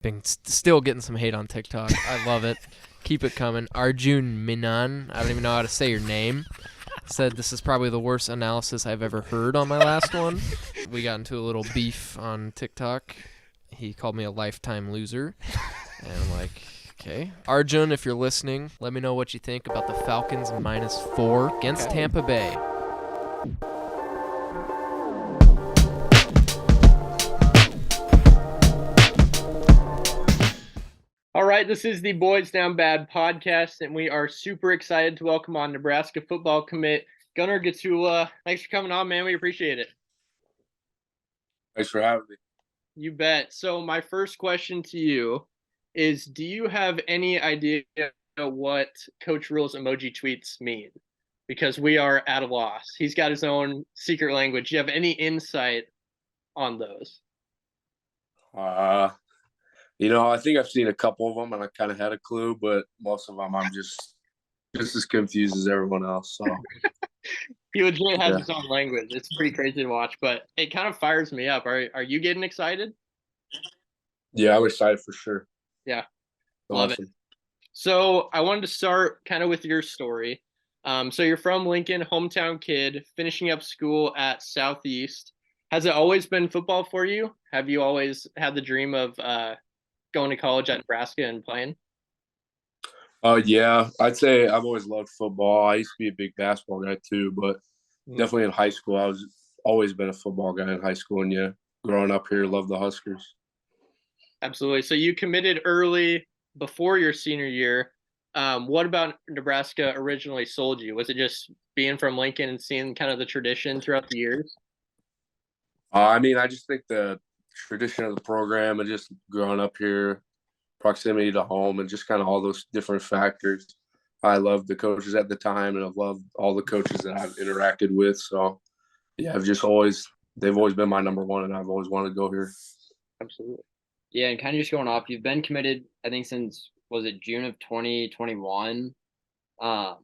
Been still getting some hate on TikTok. I love it. Keep it coming. Arjun Minan, I don't even know how to say your name, said this is probably the worst analysis I've ever heard on my last one. We got into a little beef on TikTok. He called me a lifetime loser. And I'm like, okay. Arjun, if you're listening, let me know what you think about the Falcons -4 against Tampa Bay. All right, this is the Boys Down Bad podcast, and we are super excited to welcome on Nebraska football commit Gunnar Gottula. Thanks for coming on, man. We appreciate it. Thanks for having me. You bet. So my first question to you is, do you have any idea what Coach Rhule's emoji tweets mean? Because we are at a loss. He's got his own secret language. Do you have any insight on those? I think I've seen a couple of them, and I kind of had a clue, but most of them I'm just as confused as everyone else. So He legit has his own language. It's pretty crazy to watch, but it kind of fires me up. Are you getting excited? yeah, I'm excited for sure. Yeah, love it. So I wanted to start kind of with your story. So you're from Lincoln, hometown kid, finishing up school at Southeast. Has it always been football for you? Have you always had the dream of going to college at Nebraska and playing? Yeah, I'd say I've always loved football. I used to be a big basketball guy too, but definitely in high school, I was always been a football guy in high school. And yeah, growing up here, love the Huskers. Absolutely. So you committed early before your senior year. What about Nebraska originally sold you? Was it just being from Lincoln and seeing kind of the tradition throughout the years? I just think the tradition of the program and just growing up here, proximity to home, and just kind of all those different factors. I loved the coaches at the time, and I've loved all the coaches that I've interacted with. So, yeah, they've always been my number one, and I've always wanted to go here. Absolutely. Yeah, and kind of just going off, you've been committed, I think, since, was it June of 2021? Yeah.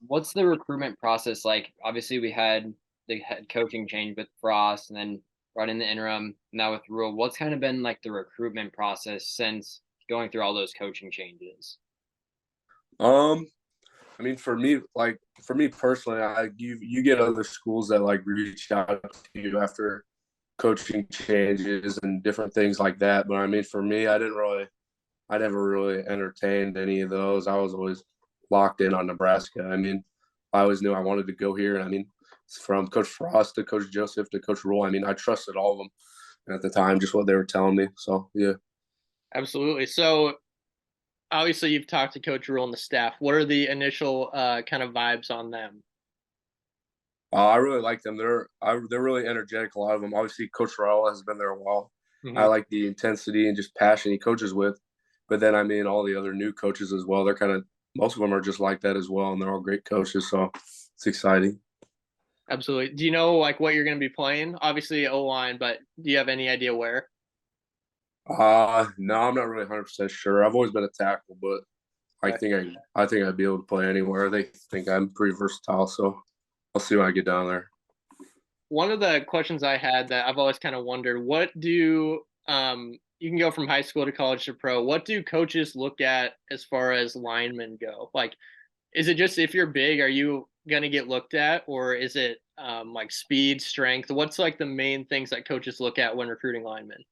What's the recruitment process like? Obviously, we had the head coaching change with Frost, and then brought in the interim, now with Rhule. What's kind of been like the recruitment process since going through all those coaching changes? For me personally, you get other schools that like reach out to you after coaching changes and different things like that. But I mean, for me, I never really entertained any of those. I was always locked in on Nebraska. I mean, I always knew I wanted to go here. And I mean, from Coach Frost to Coach Joseph to Coach Rhule, I mean, I trusted all of them at the time, just what they were telling me. So, yeah. Absolutely. So obviously you've talked to Coach Rhule and the staff. What are the initial kind of vibes on them? I really like them. They're really energetic. A lot of them. Obviously, Coach Rhule has been there a while. Mm-hmm. I like the intensity and just passion he coaches with. But then, I mean, all the other new coaches as well. Most of them are just like that as well, and they're all great coaches. So it's exciting. Absolutely. Do you know like what you're going to be playing? Obviously O-line, but do you have any idea where? No, I'm not really 100% sure. I've always been a tackle, but I think I'd be able to play anywhere. They think I'm pretty versatile, so I'll see when I get down there. One of the questions I had that I've always kind of wondered, what do you can go from high school to college to pro. What do coaches look at as far as linemen go? Like, is it just if you're big, are you going to get looked at, or is it like speed, strength? What's like the main things that coaches look at when recruiting linemen?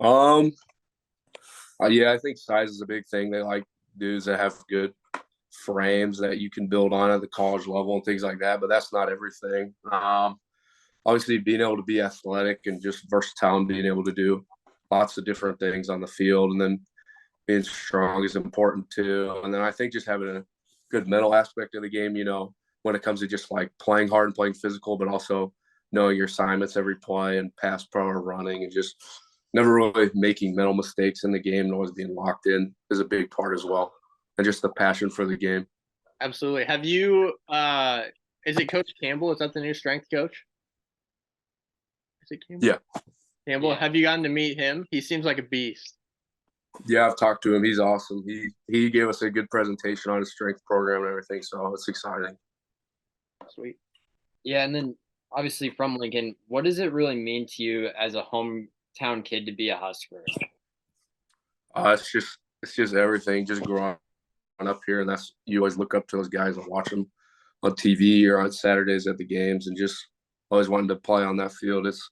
Yeah, I think size is a big thing. They like dudes that have good frames that you can build on at the college level and things like that, but that's not everything. Obviously, being able to be athletic and just versatile and being able to do lots of different things on the field, and then being strong is important too. And then I think just having a good mental aspect of the game, when it comes to just like playing hard and playing physical, but also knowing your assignments every play and pass pro or running, and just never really making mental mistakes in the game and always being locked in is a big part as well. And just the passion for the game. Absolutely. Have you is it Coach Campbell? Is that the new strength coach? Is it Campbell? Yeah. Campbell, yeah. Have you gotten to meet him? He seems like a beast. Yeah, I've talked to him. He's awesome. He gave us a good presentation on his strength program and everything, so it's exciting. Sweet. Yeah, and then obviously from Lincoln, what does it really mean to you as a town kid to be a Husker? It's just everything. Just growing up here, and that's you always look up to those guys and watch them on TV or on Saturdays at the games, and just always wanting to play on that field. It's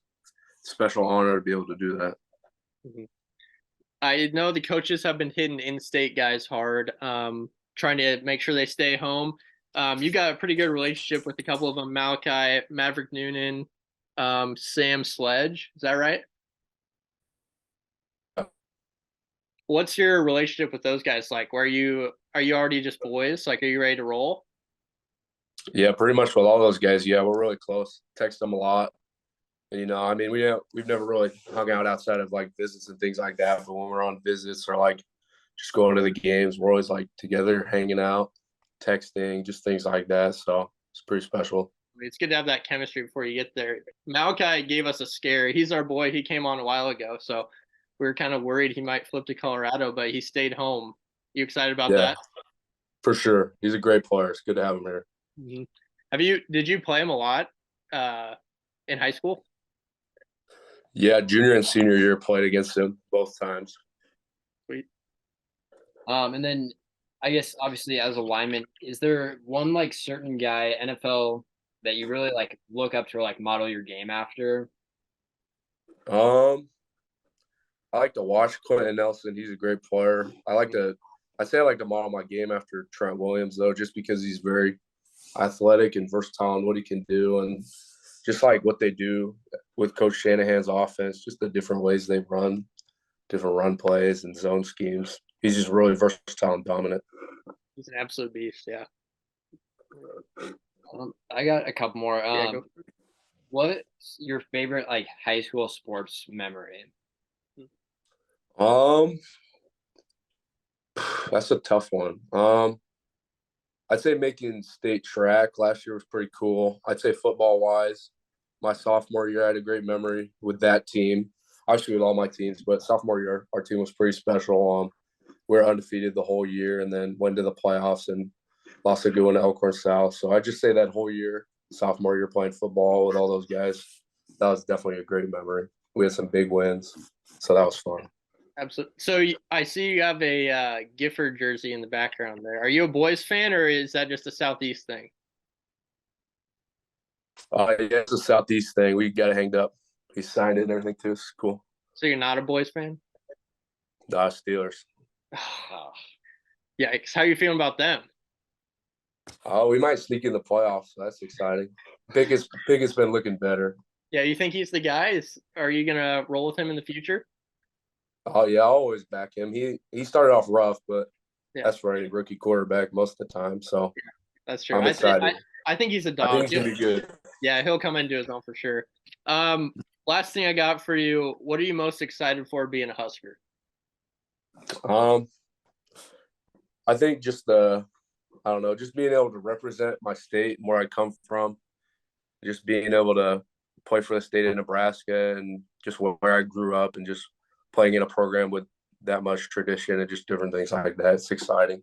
a special honor to be able to do that. Mhm. I know the coaches have been hitting in-state guys hard, trying to make sure they stay home. You got a pretty good relationship with a couple of them, Malachi, Maverick Noonan, Sam Sledge. Is that right? What's your relationship with those guys like? Are you already just boys? Like, are you ready to roll? Yeah, pretty much with all those guys. Yeah, we're really close. Text them a lot. And, I mean, we've never really hung out outside of like visits and things like that. But when we're on visits or like just going to the games, we're always like together, hanging out, texting, just things like that. So it's pretty special. It's good to have that chemistry before you get there. Malachi gave us a scare. He's our boy. He came on a while ago, so we were kind of worried he might flip to Colorado, but he stayed home. You excited about that? For sure. He's a great player. It's good to have him here. Mm-hmm. Did you play him a lot in high school? Yeah, junior and senior year played against him both times. Sweet. And then I guess obviously as a lineman, is there one like certain guy NFL that you really like look up to or like model your game after? I like to watch Quentin Nelson. He's a great player. I like to model my game after Trent Williams though, just because he's very athletic and versatile in what he can do, and just like what they do with Coach Shanahan's offense, just the different ways they run, different run plays and zone schemes. He's just really versatile and dominant. He's an absolute beast, yeah. I got a couple more. Yeah, go. What's your favorite like high school sports memory? That's a tough one. I'd say making state track last year was pretty cool. I'd say football wise, my sophomore year I had a great memory with that team. Obviously with all my teams, but sophomore year our team was pretty special. We were undefeated the whole year and then went to the playoffs and lost a good one to Elkhorn South. So I just say that whole year, sophomore year playing football with all those guys, that was definitely a great memory. We had some big wins, so that was fun. Absolutely. So I see you have a Gifford jersey in the background there. Are you a boys fan or is that just a Southeast thing? Yeah, it's a Southeast thing. We got it hanged up. He signed it and everything too. It's cool. So you're not a boys fan? Steelers. Yikes. How are you feeling about them? We might sneak in the playoffs. So that's exciting. Pickett's been looking better. Yeah, you think he's the guy? Are you gonna roll with him in the future? Oh yeah, I always back him. He started off rough, but that's for any rookie quarterback most of the time. So that's true. I'm excited. I think he's a dog. I think he's gonna be good. Yeah, he'll come into his own for sure. Last thing I got for you, what are you most excited for being a Husker? I think just just being able to represent my state and where I come from, just being able to play for the state of Nebraska and just where I grew up and just playing in a program with that much tradition and just different things like that. It's exciting.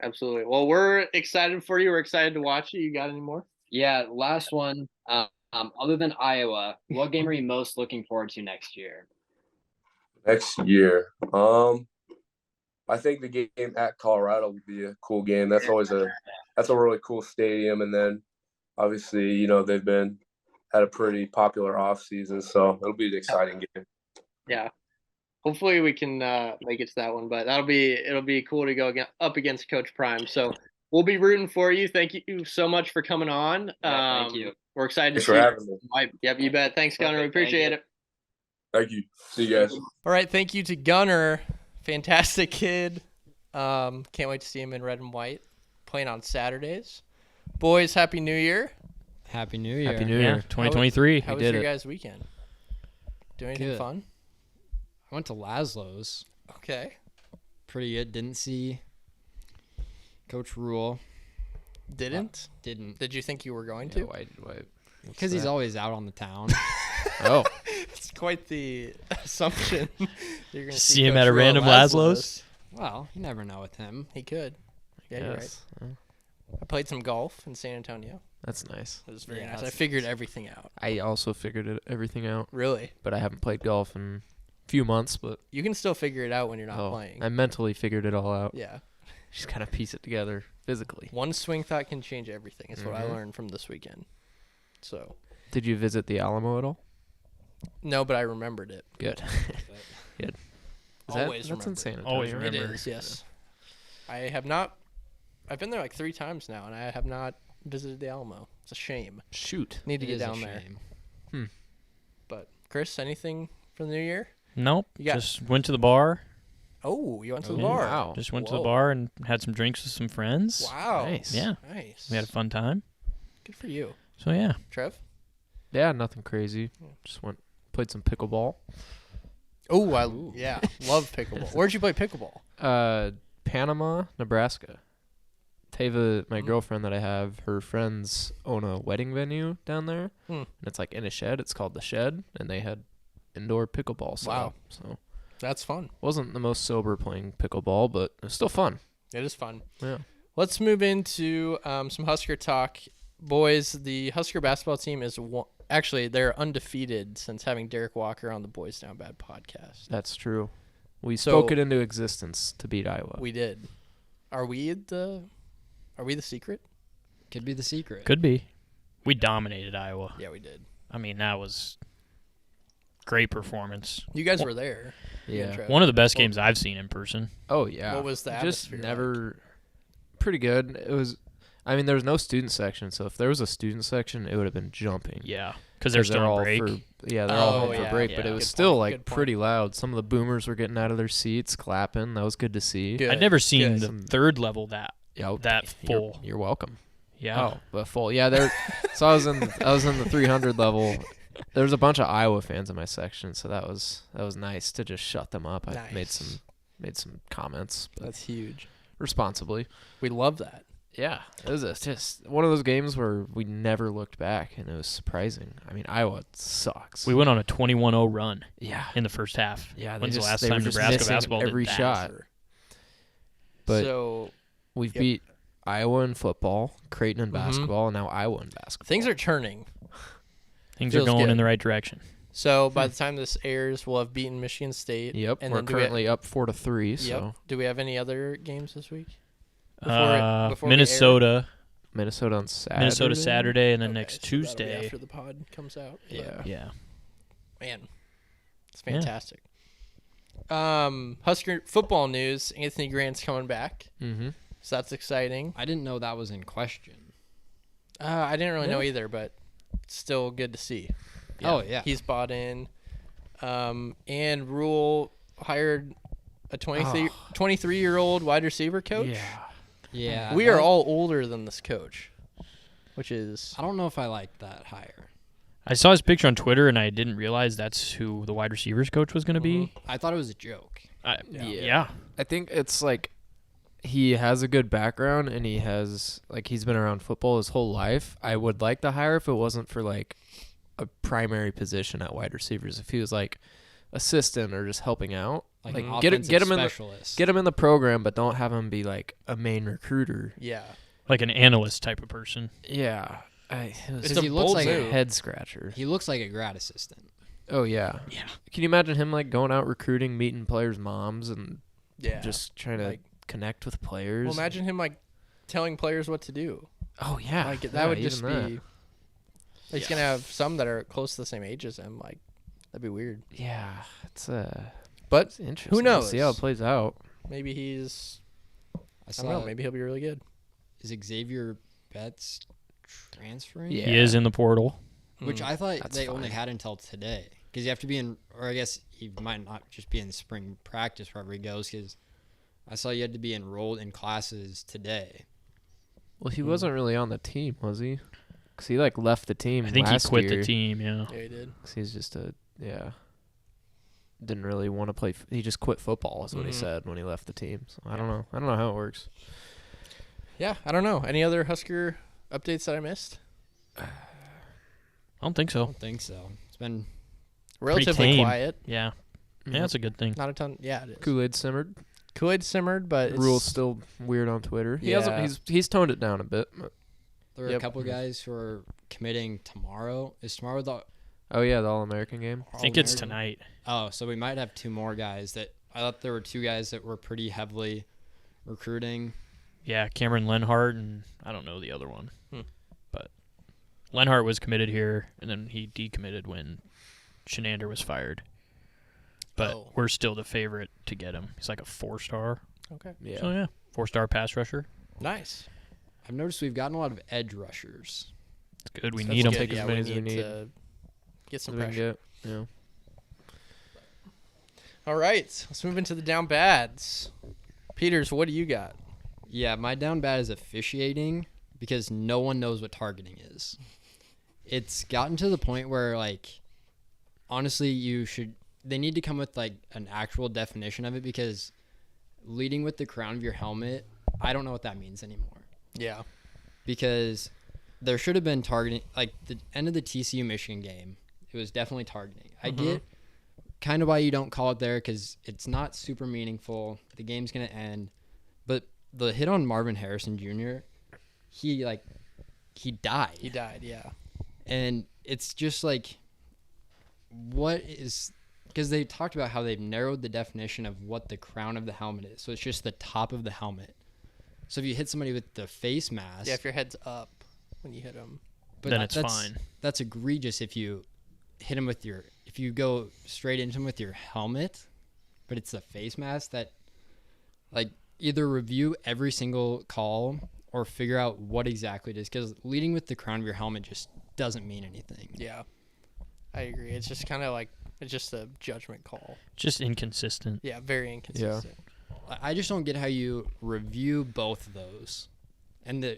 Absolutely. Well, we're excited for you. We're excited to watch you. You got any more? Yeah, last one. Other than Iowa, what game are you most looking forward to next year? Next year, I think the game at Colorado would be a cool game. That's a really cool stadium, and then obviously they've had a pretty popular offseason, so it'll be an exciting game. Yeah. Hopefully we can make it to that one, but it'll be cool to go up against Coach Prime. So we'll be rooting for you. Thank you so much for coming on. Thank you. We're excited Thanks to for see having me. Yep, you bet. Thanks, Gunnar. We appreciate it. Thank you. See you guys. All right, thank you to Gunnar. Fantastic kid. Can't wait to see him in red and white playing on Saturdays. Boys, Happy New Year. Happy New Year. Happy New Year. 2023. How was your guys' weekend? Do anything Good. fun? I went to Laszlo's. Okay. Pretty good. Didn't see Coach Rhule. Didn't? Didn't. Did you think you were going Yeah, to? why? Because he's always out on the town. Oh. It's quite the assumption. You're gonna See him Coach at a Rhule random Laszlo's? Well, you never know with him. He could. Yeah, you're right. Yes. I played some golf in San Antonio. That's nice. It was very Yeah, nice. I that's figured everything out. I also figured everything out, Really? but I haven't played golf in a few months. But You can still figure it out when you're not oh, playing. I mentally figured it all out. Yeah. Just kind of piece it together physically. One swing thought can change everything. Is what I Mhm. learned from this weekend. So, Did you visit the Alamo at all? no, but I remembered it. Good. Good. Always that's remember. insane. Always It remember. is, yes. I have not. I've been there like 3 times now, and I have not visited the Alamo. It's a shame. Shoot. Need to It get is a down there. shame. But Chris, anything for the new year? Nope. You got- Just went to the bar. Oh, you went to the Oh, bar. wow. Just went to the Whoa. bar and had some drinks with some friends. Wow. Nice. Yeah. Nice. We had a fun time. Good for you, So yeah. Trev. Yeah, nothing crazy. Just played some pickleball. Oh, yeah, love pickleball. Where'd you play pickleball? Panama, Nebraska. Tava, my girlfriend that I have, her friends own a wedding venue down there. And it's like in a shed. It's called The Shed, and they had indoor pickleball set Wow. up. So That's fun. wasn't the most sober playing pickleball, but it was still fun. It is fun. Yeah. Let's move into some Husker talk. Boys, the Husker basketball team is actually they're undefeated since having Derek Walker on the Boys Down Bad podcast. That's true. We So- spoke it into existence to beat Iowa. We did. Are we the secret? Could be the secret. Could be. We dominated Iowa. Yeah, we did. I mean, that was great performance. You guys were there. Yeah. Trev. One of the best games I've seen in person. Oh yeah. What was the Just atmosphere never pretty good. It was. I mean, there was no student section, so if there was a student section, it would have been jumping. Yeah, because they're still on break. They're all home yeah, for break, yeah. but it was Good still point, like good point. pretty loud. Some of the boomers were getting out of their seats, clapping. That was good to see. Good. I'd never seen Good. the third level that Yeah, full. You're welcome. Yeah. Oh, but full. Yeah, there. So I was in the 300 level. There was a bunch of Iowa fans in my section, so that was nice to just shut them up. I Nice. made some comments, but That's huge. responsibly. We love that. Yeah, it was just one of those games where we never looked back, and it was surprising. I mean, Iowa sucks. We went on a 21-0 run Yeah, in the first half. yeah. When's the last they were time just Nebraska missing basketball every did that? shot? But So we've Yep. beat Iowa in football, Creighton in Mhm. basketball, and now Iowa in basketball. things are turning. Things are Feels going good. in the right direction. So by the time this airs, we'll have beaten Michigan State. Yep, And we're then do we- currently up 4-3. Yep. So Do we have any other games this week? Before we Minnesota, Minnesota on Saturday. Minnesota Saturday, and then Okay, next so that'll be Tuesday. after the pod comes out. But, Yeah. Yeah. man, it's Yeah. fantastic. Husker football news: Anthony Grant's coming back, Mm-hmm. so that's exciting. I didn't know that was in question. I didn't really know either, but it's still good to see. Oh, yeah. He's bought in. And Rhule hired a 23-year-old wide receiver coach. Yeah. Yeah. We are all older than this coach, which is I don't know if I like that hire. I saw his picture on Twitter, and I didn't realize that's who the wide receivers coach was going to be. I thought it was a joke. Yeah. I think it's like he has a good background and he's been around football his whole life. I would like to hire if it wasn't for like a primary position at wide receivers. If he was like assistant or just helping out, Like, like an get offensive him in specialist. get him in the program, but don't have him be like a main recruiter. yeah. Like an analyst type of person. Yeah, it was It's a he looks bold like move. a head scratcher. He looks like a grad assistant. Oh yeah. Yeah. Can you imagine him like going out recruiting, meeting players' moms, and Yeah. just trying to Like- connect with players? Well, imagine him like telling players what to do. Oh yeah, Like that yeah, would even just that. be. He's gonna have some that are close to the same age as him. Like that'd be weird. Yeah, it's But interesting. who knows? See how it plays out. maybe he's. I I saw. don't know. Maybe he'll be really good. Is Xavier Betts transferring? Yeah. He is in the portal. Which Mm. I thought That's they only fine. had until today. Because you have to be in, or I guess he might not just be in spring practice wherever he goes. Because I saw you had to be enrolled in classes today. Well, he wasn't really on the team, was he? Because he like left the team. I think he last quit year. the team, yeah. Yeah, he did. 'Cause he's just didn't really want to play. He just quit football, is what he Mhm. said when he left the team. So I don't know. I don't know how it works. Yeah, I don't know. Any other Husker updates that I missed? I don't think I so. don't think so. It's been Relatively tame. quiet. Yeah. Yeah, that's a good thing. Not a ton. Yeah, it is. Kool-Aid simmered. Kool-Aid simmered, but Rule's it's still weird on Twitter. He Yeah. hasn't. He's toned it down a bit. But There are a couple guys who are committing tomorrow. Is tomorrow the Oh yeah, the All-American game. I think it's All-American? tonight. Oh, so we might have 2 more guys that I thought there were 2 guys that were pretty heavily recruiting. Yeah, Cameron Lenhart and I don't know the other one. Hmm. But Lenhart was committed here, and then he decommitted when Shenander was fired. But we're still the favorite to get him. He's like a 4-star. Okay. Yeah. So, yeah, 4-star pass rusher. Nice. I've noticed we've gotten a lot of edge rushers. It's good. We That's need him. good. Take as Yeah, many we as we need need. to get some We can pressure. get, yeah. All right, let's move into the down bads. Peters, what do you got? Yeah, my down bad is officiating because no one knows what targeting is. It's gotten to the point where, like, honestly, they need to come with, like, an actual definition of it because leading with the crown of your helmet, I don't know what that means anymore. Yeah. Because there should have been targeting, like, the end of the TCU Michigan game, it was definitely targeting. I get kind of why you don't call it there because it's not super meaningful. The game's going to end. But the hit on Marvin Harrison Jr., he died. He died, yeah. And it's just like, what is, because they talked about how they've narrowed the definition of what the crown of the helmet is. So it's just the top of the helmet. So if you hit somebody with the face mask. Yeah, if your head's up when you hit him. But then it's fine. That's egregious if you hit him with if you go straight into him with your helmet, but it's the face mask that, like, either review every single call or figure out what exactly it is. Because leading with the crown of your helmet just doesn't mean anything. Yeah. I agree. It's just kind of like, it's just a judgment call. Just inconsistent. Yeah, very inconsistent. I just don't get how you review both of those. And the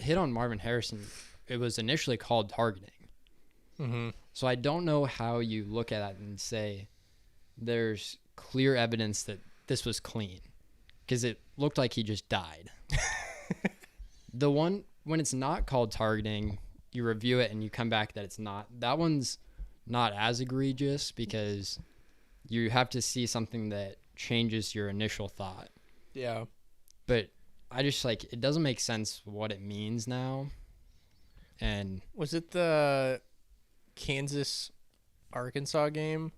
hit on Marvin Harrison, it was initially called targeting. Mm-hmm. So I don't know how you look at it and say there's clear evidence that this was clean because it looked like he just died. The one, when it's not called targeting, you review it and you come back that it's not. That one's not as egregious because you have to see something that changes your initial thought. Yeah. But I just, like, it doesn't make sense what it means now. And Was it the Kansas-Arkansas game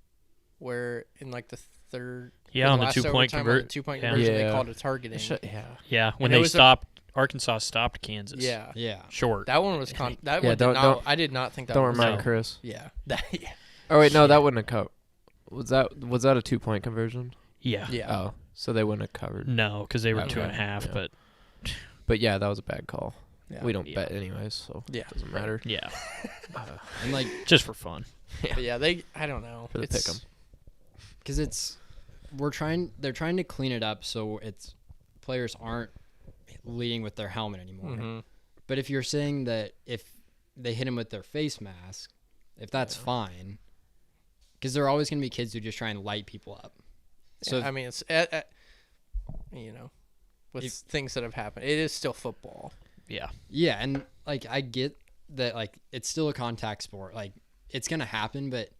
where in, like, the third... Yeah, on the last 2-point overtime, on the 2-point conversion, they Yeah. called it targeting. Yeah. Yeah, when And it they was stopped, Arkansas stopped Kansas. Yeah. yeah. Short. That one was... that one did don't- not... don't- I did not think that Don't was... remind No. Chris. Yeah. That, yeah. Oh wait, no, that wouldn't have covered. Was that a 2-point conversion? Yeah. Yeah. Oh, so they wouldn't have covered. No, because they were Okay. 2.5, Yeah. but But yeah, that was a bad call. Yeah. We don't Yeah. bet anyways, so Yeah. it doesn't matter. yeah, And, like, just for fun. But yeah, I don't know. For the It's- pick'em. because they're trying to clean it up so it's players aren't leading with their helmet anymore. Mhm. But if you're saying that if they hit him with their face mask, if that's fine, because there are always going to be kids who just try and light people up. So I mean, it's you know, with If- things that have happened, it is still football. Yeah, yeah, and, like, I get that, like, it's still a contact sport. Like, it's going to happen, but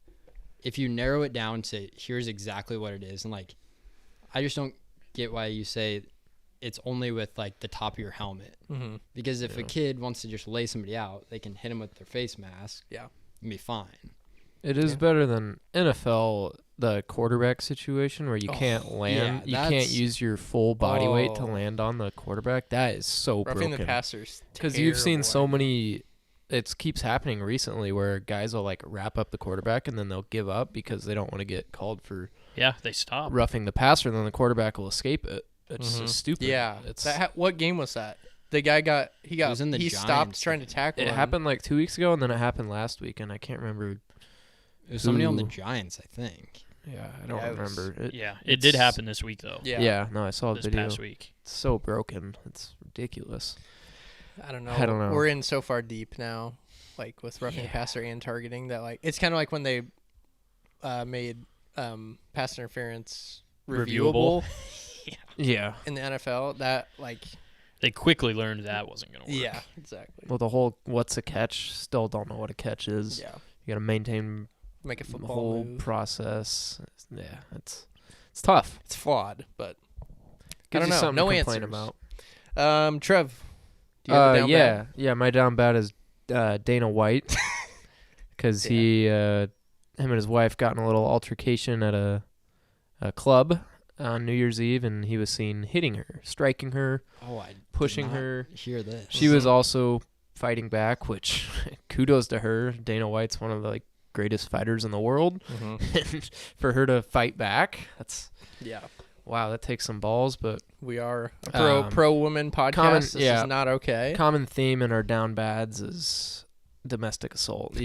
if you narrow it down to here's exactly what it is, and, like, I just don't get why you say it's only with, like, the top of your helmet. Mm-hmm. Because if a kid wants to just lay somebody out, they can hit him with their face mask. Yeah. And be fine. It is Yeah. better than NFL, the quarterback situation where you can't land. yeah, You can't that's- use your full body weight to Oh. land on the quarterback. That is so Roughing the broken. passers. Because you've seen so terrible. many. It keeps happening recently where guys will, like, wrap up the quarterback and then they'll give up because they don't want to get called for yeah, they stopped. roughing the passer. And then the quarterback will escape it. It's Mhm. just stupid. Yeah. It's What game was that? The guy was in the he stopped Giants. trying to tackle it him. happened like 2 weeks ago and then it happened last week and I can't remember. It was somebody on the Who- Giants, I think. Yeah, I don't Yeah, it was- remember. Yeah, it did it's- happen this week though. Yeah. Yeah, no, I saw the this video. past week. It's so broken. It's ridiculous. I don't know. I don't know. We're in so far deep now, like with roughing the passer and targeting that, like, it's kind of like when they made pass interference Reviewable. reviewable Yeah. in the NFL. That, like, They quickly learned that wasn't going to work. yeah, exactly. Well, the whole what's a catch? Still don't know what a catch is. Yeah, You got to maintain make a the football whole move. process. Yeah, it's tough. It's flawed, but Gives don't you know. something No to complain answers. about. Trev, Do you have a down bad? Yeah. My down bad is Dana White, because him and his wife got in a little altercation at a club on New Year's Eve, and he was seen hitting her, striking her, pushing her. Hear this? She was also fighting back, which kudos to her. Dana White's one of the greatest fighters in the world, and for her to fight back, wow, that takes some balls. But we are a pro woman podcast. This is not okay. Common theme in our down bads is domestic assault.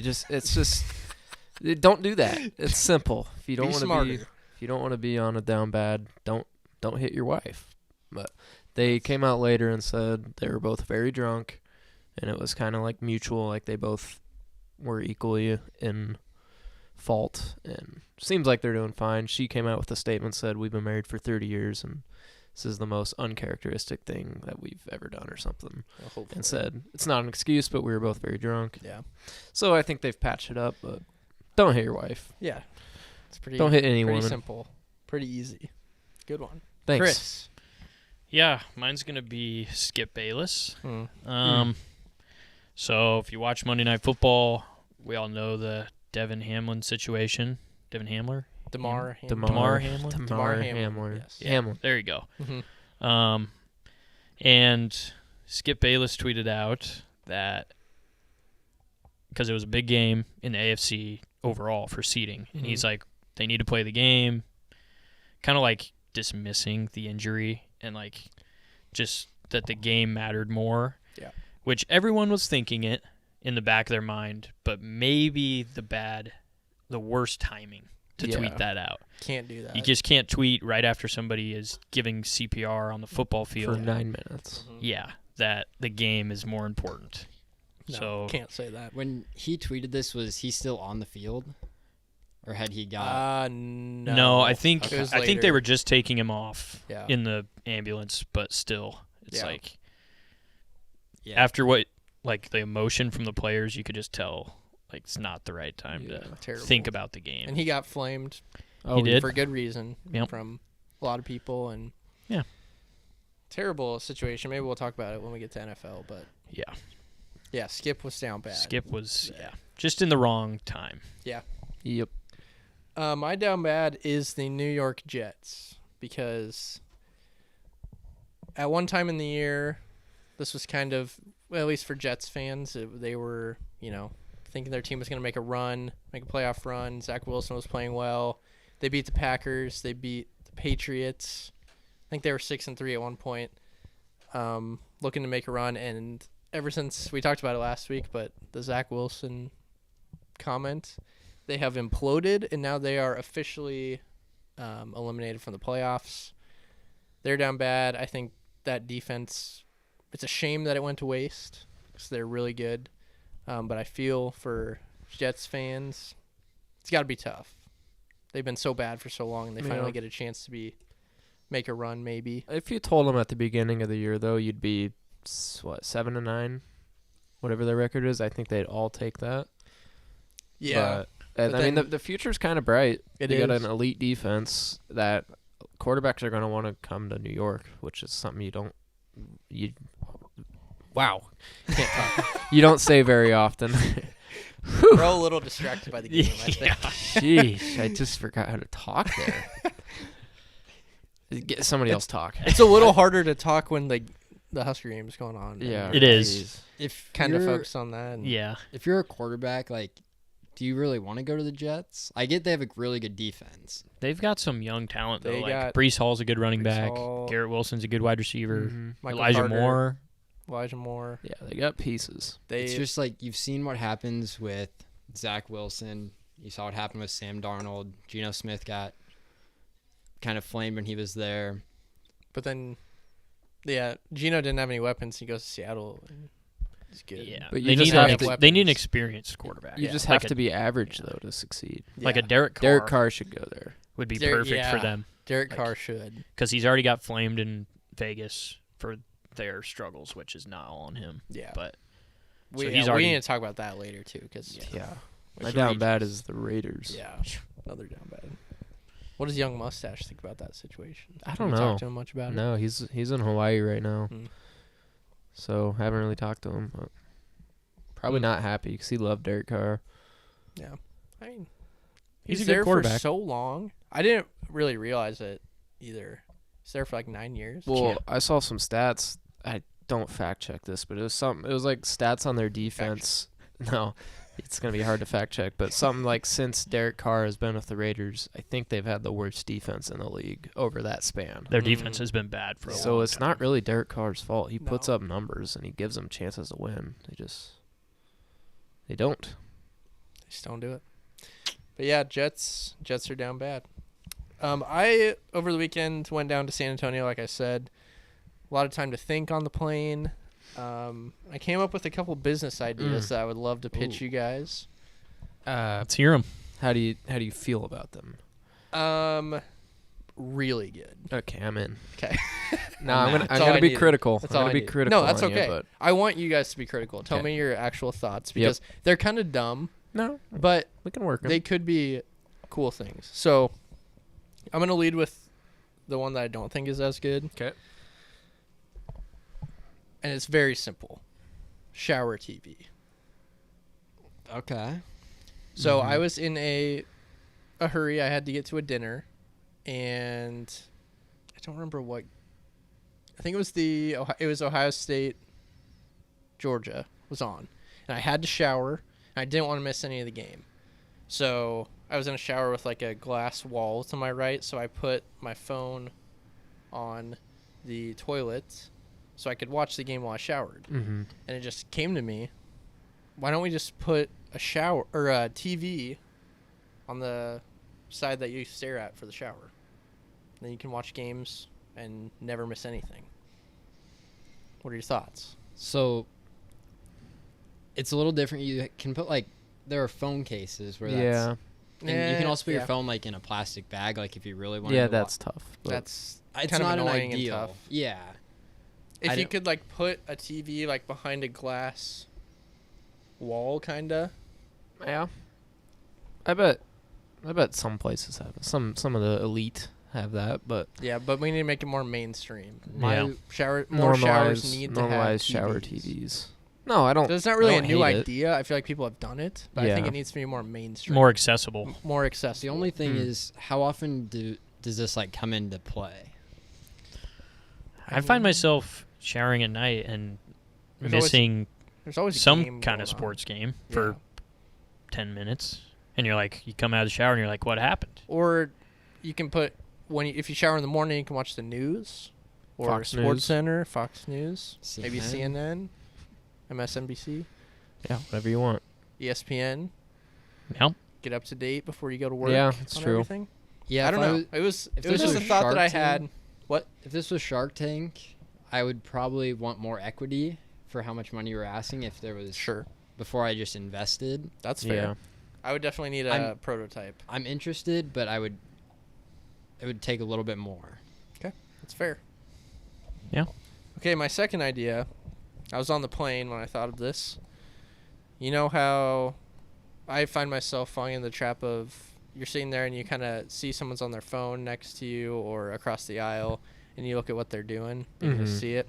Don't do that. It's simple. If you don't want to be on a down bad, don't hit your wife. But they came out later and said they were both very drunk, and it was kind of mutual, like they both were equally in fault, and seems like they're doing fine. She came out with a statement, said we've been married for 30 years and this is the most uncharacteristic thing that we've ever done or something. And said it's not an excuse, but we were both very drunk. Yeah. So I think they've patched it up, but don't hit your wife. Yeah. It's pretty Don't hit any pretty woman. simple. Pretty easy. Good one. Thanks. Chris. Yeah, mine's gonna be Skip Bayless. Mm. So if you watch Monday Night Football, we all know the Devin Hamlin situation. Devin Hamler? Damar Hamlin? Damar Hamlin. Yes. Yeah, Hamlin. there you go. Mm-hmm. And Skip Bayless tweeted out that because it was a big game in the AFC overall for seeding, and he's like, they need to play the game, kind of dismissing the injury and just that the game mattered more. Yeah. Which everyone was thinking it in the back of their mind, but maybe the worst timing to tweet that out. Can't do that. You just can't tweet right after somebody is giving CPR on the football field. For 9 minutes. Yeah, that the game is more important. No, So can't say that. When he tweeted this, was he still on the field, or had he got? no, I think It was they later. were just taking him off Yeah. in the ambulance, but still, it's Yeah. after what the emotion from the players, you could just tell it's not the right time to Terrible. think about the game. And he got flamed He did for good reason Yep. from a lot of people, and Yeah. terrible situation. Maybe we'll talk about it when we get to NFL, but yeah, Skip was down bad. Skip was just in the wrong time. Yep. My down bad is the New York Jets, because at one time in the year, this was kind of, well, at least for Jets fans, they were, thinking their team was going to make a playoff run. Zach Wilson was playing well. They beat the Packers. They beat the Patriots. I think they were 6-3 at one point, looking to make a run. And ever since, we talked about it last week, but the Zach Wilson comment, they have imploded, and now they are officially eliminated from the playoffs. They're down bad. I think that defense, it's a shame that it went to waste, because they're really good. But I feel for Jets fans, it's got to be tough. They've been so bad for so long, and they finally get a chance to make a run, maybe. If you told them at the beginning of the year, though, you'd be 7-9, whatever their record is. I think they'd all take that. Yeah. But I mean, the future's kind of bright. It They got is. an elite defense that quarterbacks are going to want to come to New York, which is something wow. Can't talk. You don't say very often. We're all a little distracted by the game, I think. Sheesh, I just forgot how to talk there. Get somebody else talk. It's a little harder to talk when the Husker game is going on. Yeah, It is. If Kind of you're- focus on that. And Yeah. If you're a quarterback, do you really want to go to the Jets? I get they have a really good defense. They've got some young talent, though. They got Brees Hall's a good running Brees back. Hall. Garrett Wilson's a good wide receiver. Mhm. Michael Elijah Carter, Moore. Elijah Moore. Yeah, they got pieces. It's just you've seen what happens with Zach Wilson. You saw what happened with Sam Darnold. Geno Smith got kind of flamed when he was there. But then, Geno didn't have any weapons. He goes to Seattle. He's good. Yeah. But you They just need, have an to- they need an experienced quarterback. You just Like have to be average, though, to succeed. Like a Yeah. Derek Carr, Derek Carr should go there. would be Derek- perfect for yeah. them Derek Carr should. because he's already got flamed in Vegas for their struggles, which is not all on him. Yeah. But we, so he's we already- need to talk about that later, too. Cause, Yeah. My Which down Raiders? bad is the Raiders. Yeah. Another down bad. What does Young Mustache think about that situation? I Have don't you know. talked to him much about it? No, he's in Hawaii right now. So haven't really talked to him. But probably not happy because he loved Derek Carr. Yeah. I mean, He's a he's good there for quarterback. so long. I didn't really realize it either. He's there for like 9 years. Well, I saw some stats. I don't fact check this, but it was something. It was like stats on their defense. No, it's gonna be hard to fact check, but something like since Derek Carr has been with the Raiders, I think they've had the worst defense in the league over that span. Their defense has been bad for a So long it's time. not really Derek Carr's fault. He puts No. up numbers and he gives them chances to win. They don't. They just don't do it. But yeah, Jets are down bad. I over the weekend went down to San Antonio, like I said. A lot of time to think on the plane. I came up with a couple business ideas that I would love to pitch you guys. Let's hear him. How do you feel about them? Really good. Okay, I'm in. Okay. No, I'm That's all gonna I be needed. critical. That's I'm all gonna I be need. critical. No, that's on you, okay. but I want you guys to be critical. Tell Okay. me your actual thoughts because they're kind of dumb, no, but we can work 'em. they could be cool things. So I'm gonna lead with the one that I don't think is as good. Okay. And it's very simple. Shower TV. Okay. So I was in a hurry. I had to get to a dinner, and I don't remember what. I think it was Ohio State, Georgia was on, and I had to shower. And I didn't want to miss any of the game, so I was in a shower with like a glass wall to my right. So I put my phone on the toilet, so I could watch the game while I showered. Mm-hmm. And it just came to me, why don't we just put a shower or a TV on the side that you stare at for the shower? Then you can watch games and never miss anything. What are your thoughts? So it's a little different. You can put there are phone cases where that's Yeah. and you can also put your yeah. phone in a plastic bag, if you really want. Yeah, that's tough. But That's it's kind of not an annoying and ideal. tough. Yeah. If I you don't- could put a TV behind a glass wall, kinda. yeah. I bet some places have it. Some of the elite have that, but Yeah, but we need to make it more mainstream. Yeah. More showers need to have normalized shower TVs. TVs. No, I don't. So it's not really I a don't new hate it. idea. I feel like people have done it, but I think Yeah. it needs to be more mainstream, More accessible. more accessible. The only thing is, how often does this come into play? I find myself showering at night and There's always missing There's always a some game kind going of on. sports game Yeah. for 10 minutes. And you're you come out of the shower and you're like, what happened? Or you can put if you shower in the morning, you can watch the news or Fox Sports News. Center, Fox News, maybe CNN. CNN, MSNBC, Yeah, whatever you want. ESPN. Yep. Get up to date before you go to work. Yeah, it's on true. Everything. Yeah, I don't if know. was- It was if it was this just a was thought that I Shark had. Tank- What? If this was Shark Tank, I would probably want more equity for how much money you were asking. If there was Sure, before I just invested, that's fair. Yeah. I would definitely need a I'm- prototype. I'm interested, but it would take a little bit more. That's fair. Yeah. Okay, my second idea. I was on the plane when I thought of this. You know how I find myself falling in the trap of you're sitting there and you kind of see someone's on their phone next to you or across the aisle, and you look at what they're doing and you Mhm. see it.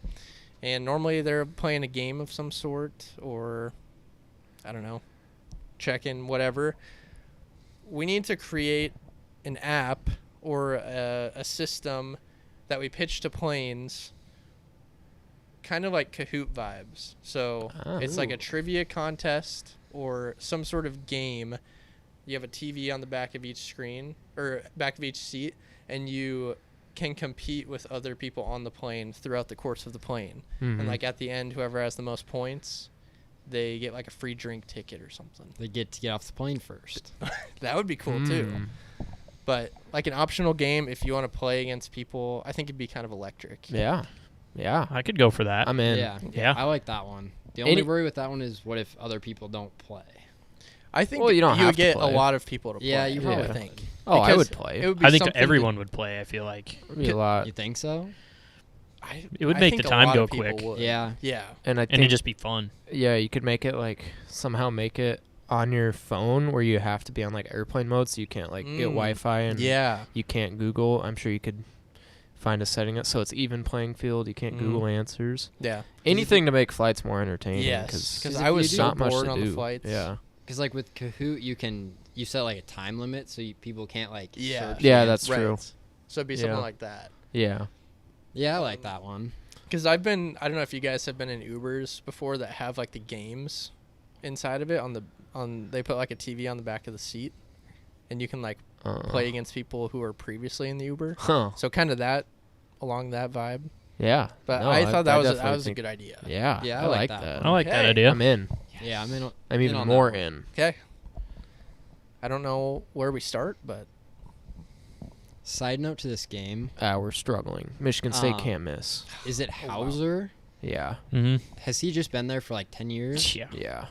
And normally they're playing a game of some sort or, I don't know, checking whatever. We need to create an app or a system that we pitch to planes, kind of like Kahoot vibes. So it's like a trivia contest or some sort of game. You have a TV on the back of each screen or back of each seat, and you can compete with other people on the plane throughout the course of the plane. Mhm. And at the end, whoever has the most points, they get a free drink ticket or something. They get to get off the plane first. That would be cool too. Mm. But an optional game, if you want to play against people, I think it'd be kind of electric. Yeah. Yeah. I could go for that. I'm in. Yeah. I like that one. The only Any- worry with that one is what if other people don't play? I think Well, you don't would have to get play. a lot of people to play. Yeah, you probably Yeah. think. Oh, I Because would play. It would be I think something everyone would play, I feel like. It'd be a lot. You think so? It would I make think the a time lot go of people quick. would. Yeah. Yeah. And I And think it'd just be fun. yeah, you could make it somehow make it on your phone where you have to be on airplane mode, so you can't get Wi-Fi and Yeah. you can't Google. I'm sure you could find a setting so it's even playing field. You can't Google answers. Yeah. Anything to make flights more entertaining. Yes. Because if I was you so not much bored to on the do. flights. Yeah. Because like with Kahoot, you set like a time limit so people can't like Yeah. search. Yeah, against- that's true. So it'd be something Yeah. like that. Yeah. Yeah, I like that one. Because I don't know if you guys have been in Ubers before that have like the games inside of it they put like a TV on the back of the seat, and you can like play against people who are previously in the Uber. Huh. So kind of that, along that vibe. Yeah. But No, I thought that was definitely a think- good idea. Yeah. Yeah, I like that that. one. I like that Okay. idea. I'm in. Yeah, I'm in. I'm even on that more one. in. Okay. I don't know where we start, but Side note to this game: We're struggling. Michigan State Um, can't miss. is it Oh, wow. Hauser? Yeah. Mm-hmm. Has he just been there for like 10 years? Yeah. Yeah.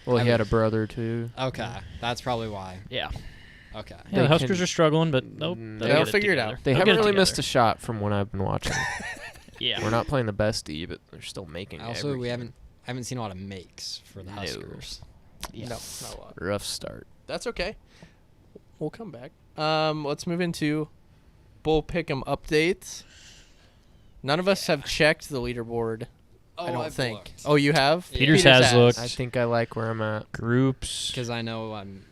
Well, I he had mean- a brother too. Okay, that's probably why. Yeah. Okay. Yeah, They the Huskers can- are struggling, but they'll They'll get figure it together. out. They They'll haven't get it really missed a together. shot from what I've been watching. Yeah. We're not playing the best D, but they're still making. Also, every we game. haven't seen a lot of makes for the No. Huskers. no, not a lot. Rough start. That's okay. We'll come back. Let's move into Bull Pick'em updates. None of us have checked the leaderboard. I don't think. Oh, you have? Yeah. Peters has looked. I think I like where I'm at. Groups. Because I know I'm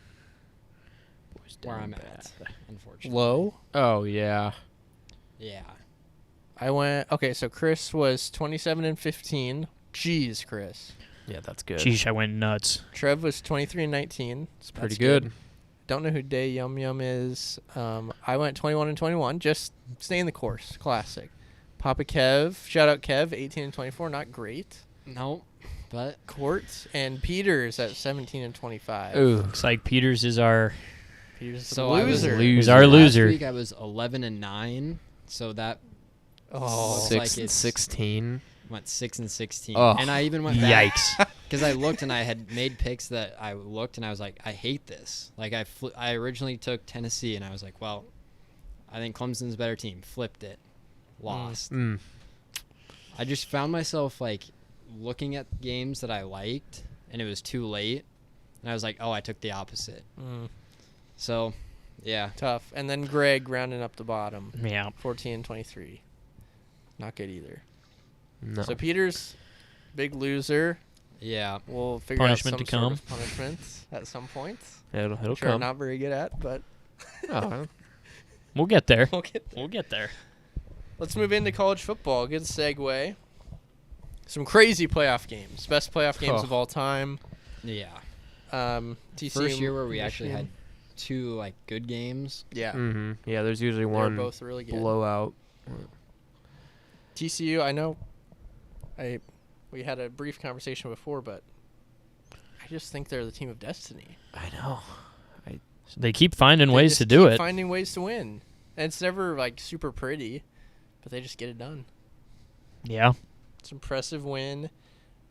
where down I'm bad. at, unfortunately. Low. Oh yeah. Yeah. I went. Okay, so Chris was 27-15. Jeez, Chris. Yeah, that's good. Sheesh, I went nuts. Trev was 23-19. It's pretty That's good. Don't know who Day Yum Yum is. I went 21-21. Just staying the course. Classic. Papa Kev. Shout out Kev. 18-24. Not great. No, but Court and Peters at 17-25. Ooh. Looks like Peters is our Peters is So the I was loser. He's our loser. Last week I was 11-9, so that Oh, looks 6 like and it's- 16. went 6-16. Oh. And I even went back yikes. because I looked and I had made picks that I looked and I was like, I hate this. Like I originally took Tennessee and I was like, well, I think Clemson's a better team. Flipped it, lost. Mm. I just found myself like looking at games that I liked and it was too late, and I was like, oh, I took the opposite. So, yeah. tough. And then Greg rounding up the bottom. Yeah. 14-23. Not good either. No. So Peters, big loser. Yeah. We'll figure Punishment out to some come. sort of punishment at some point. it'll Which we're come. not very good at, but Oh, We'll get there. we'll get there. We'll get there. Let's move into college football. Good segue. Some crazy playoff games. Best playoff games Oh. of all time. Yeah. TCU, First year where we actually had Michigan. 2 like good games. Yeah. mm-hmm. Yeah, there's usually They're one both really good. blowout. TCU, I know. We had a brief conversation before, but I just think they're the team of destiny. I know. They keep finding They ways just to do keep it. Finding ways to win, and it's never like super pretty, but they just get it done. Yeah. It's an impressive win.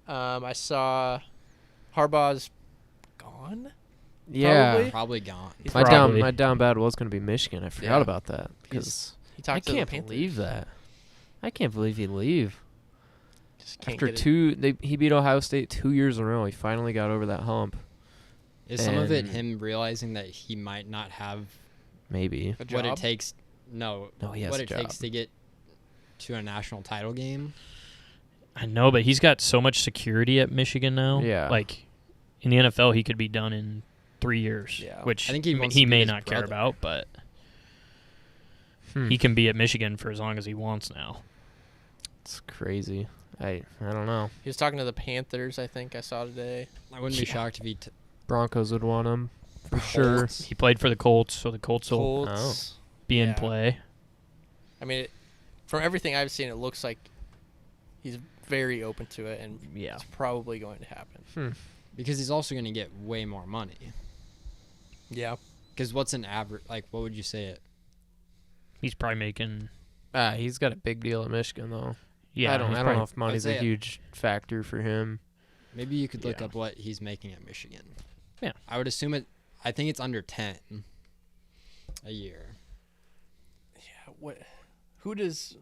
I saw Harbaugh's gone. Yeah. Probably. Probably gone. Probably. My down bad was going to be Michigan. I forgot Yeah. about that because He I talked to the can't Panthers. believe that. I can't believe he'd leave. Just can't After get it. he beat Ohio State 2 years in a row. He finally got over that hump. Is some of it And- him realizing that he might not have Maybe. A what it job? takes? No, No, he has what a it takes job. to get to a national title game. I know, but he's got so much security at Michigan now. Yeah. Like, in the NFL, he could be done in 3 years. Yeah. Which I think he wants he to be may his not care brother. about, but Hmm. he can be at Michigan for as long as he wants now. It's crazy. I don't know. He was talking to the Panthers. I think I saw today. I wouldn't be Yeah. shocked if he. Broncos would want him for sure. Colts. He played for the Colts, so the Colts will Colts. be in Yeah. play. I mean, from everything I've seen, it looks like he's very open to it, and Yeah. it's probably going to happen. Because he's also going to get way more money. Yeah. Because what's an average? Like, what would you say it? He's probably making. He's got a big deal at Michigan though. Yeah, I don't he's know probably- if money's a say it. huge factor for him. Maybe you could look Yeah. up what he's making at Michigan. Yeah. I would assume it. I think it's under 10 a year. Yeah. What? Who does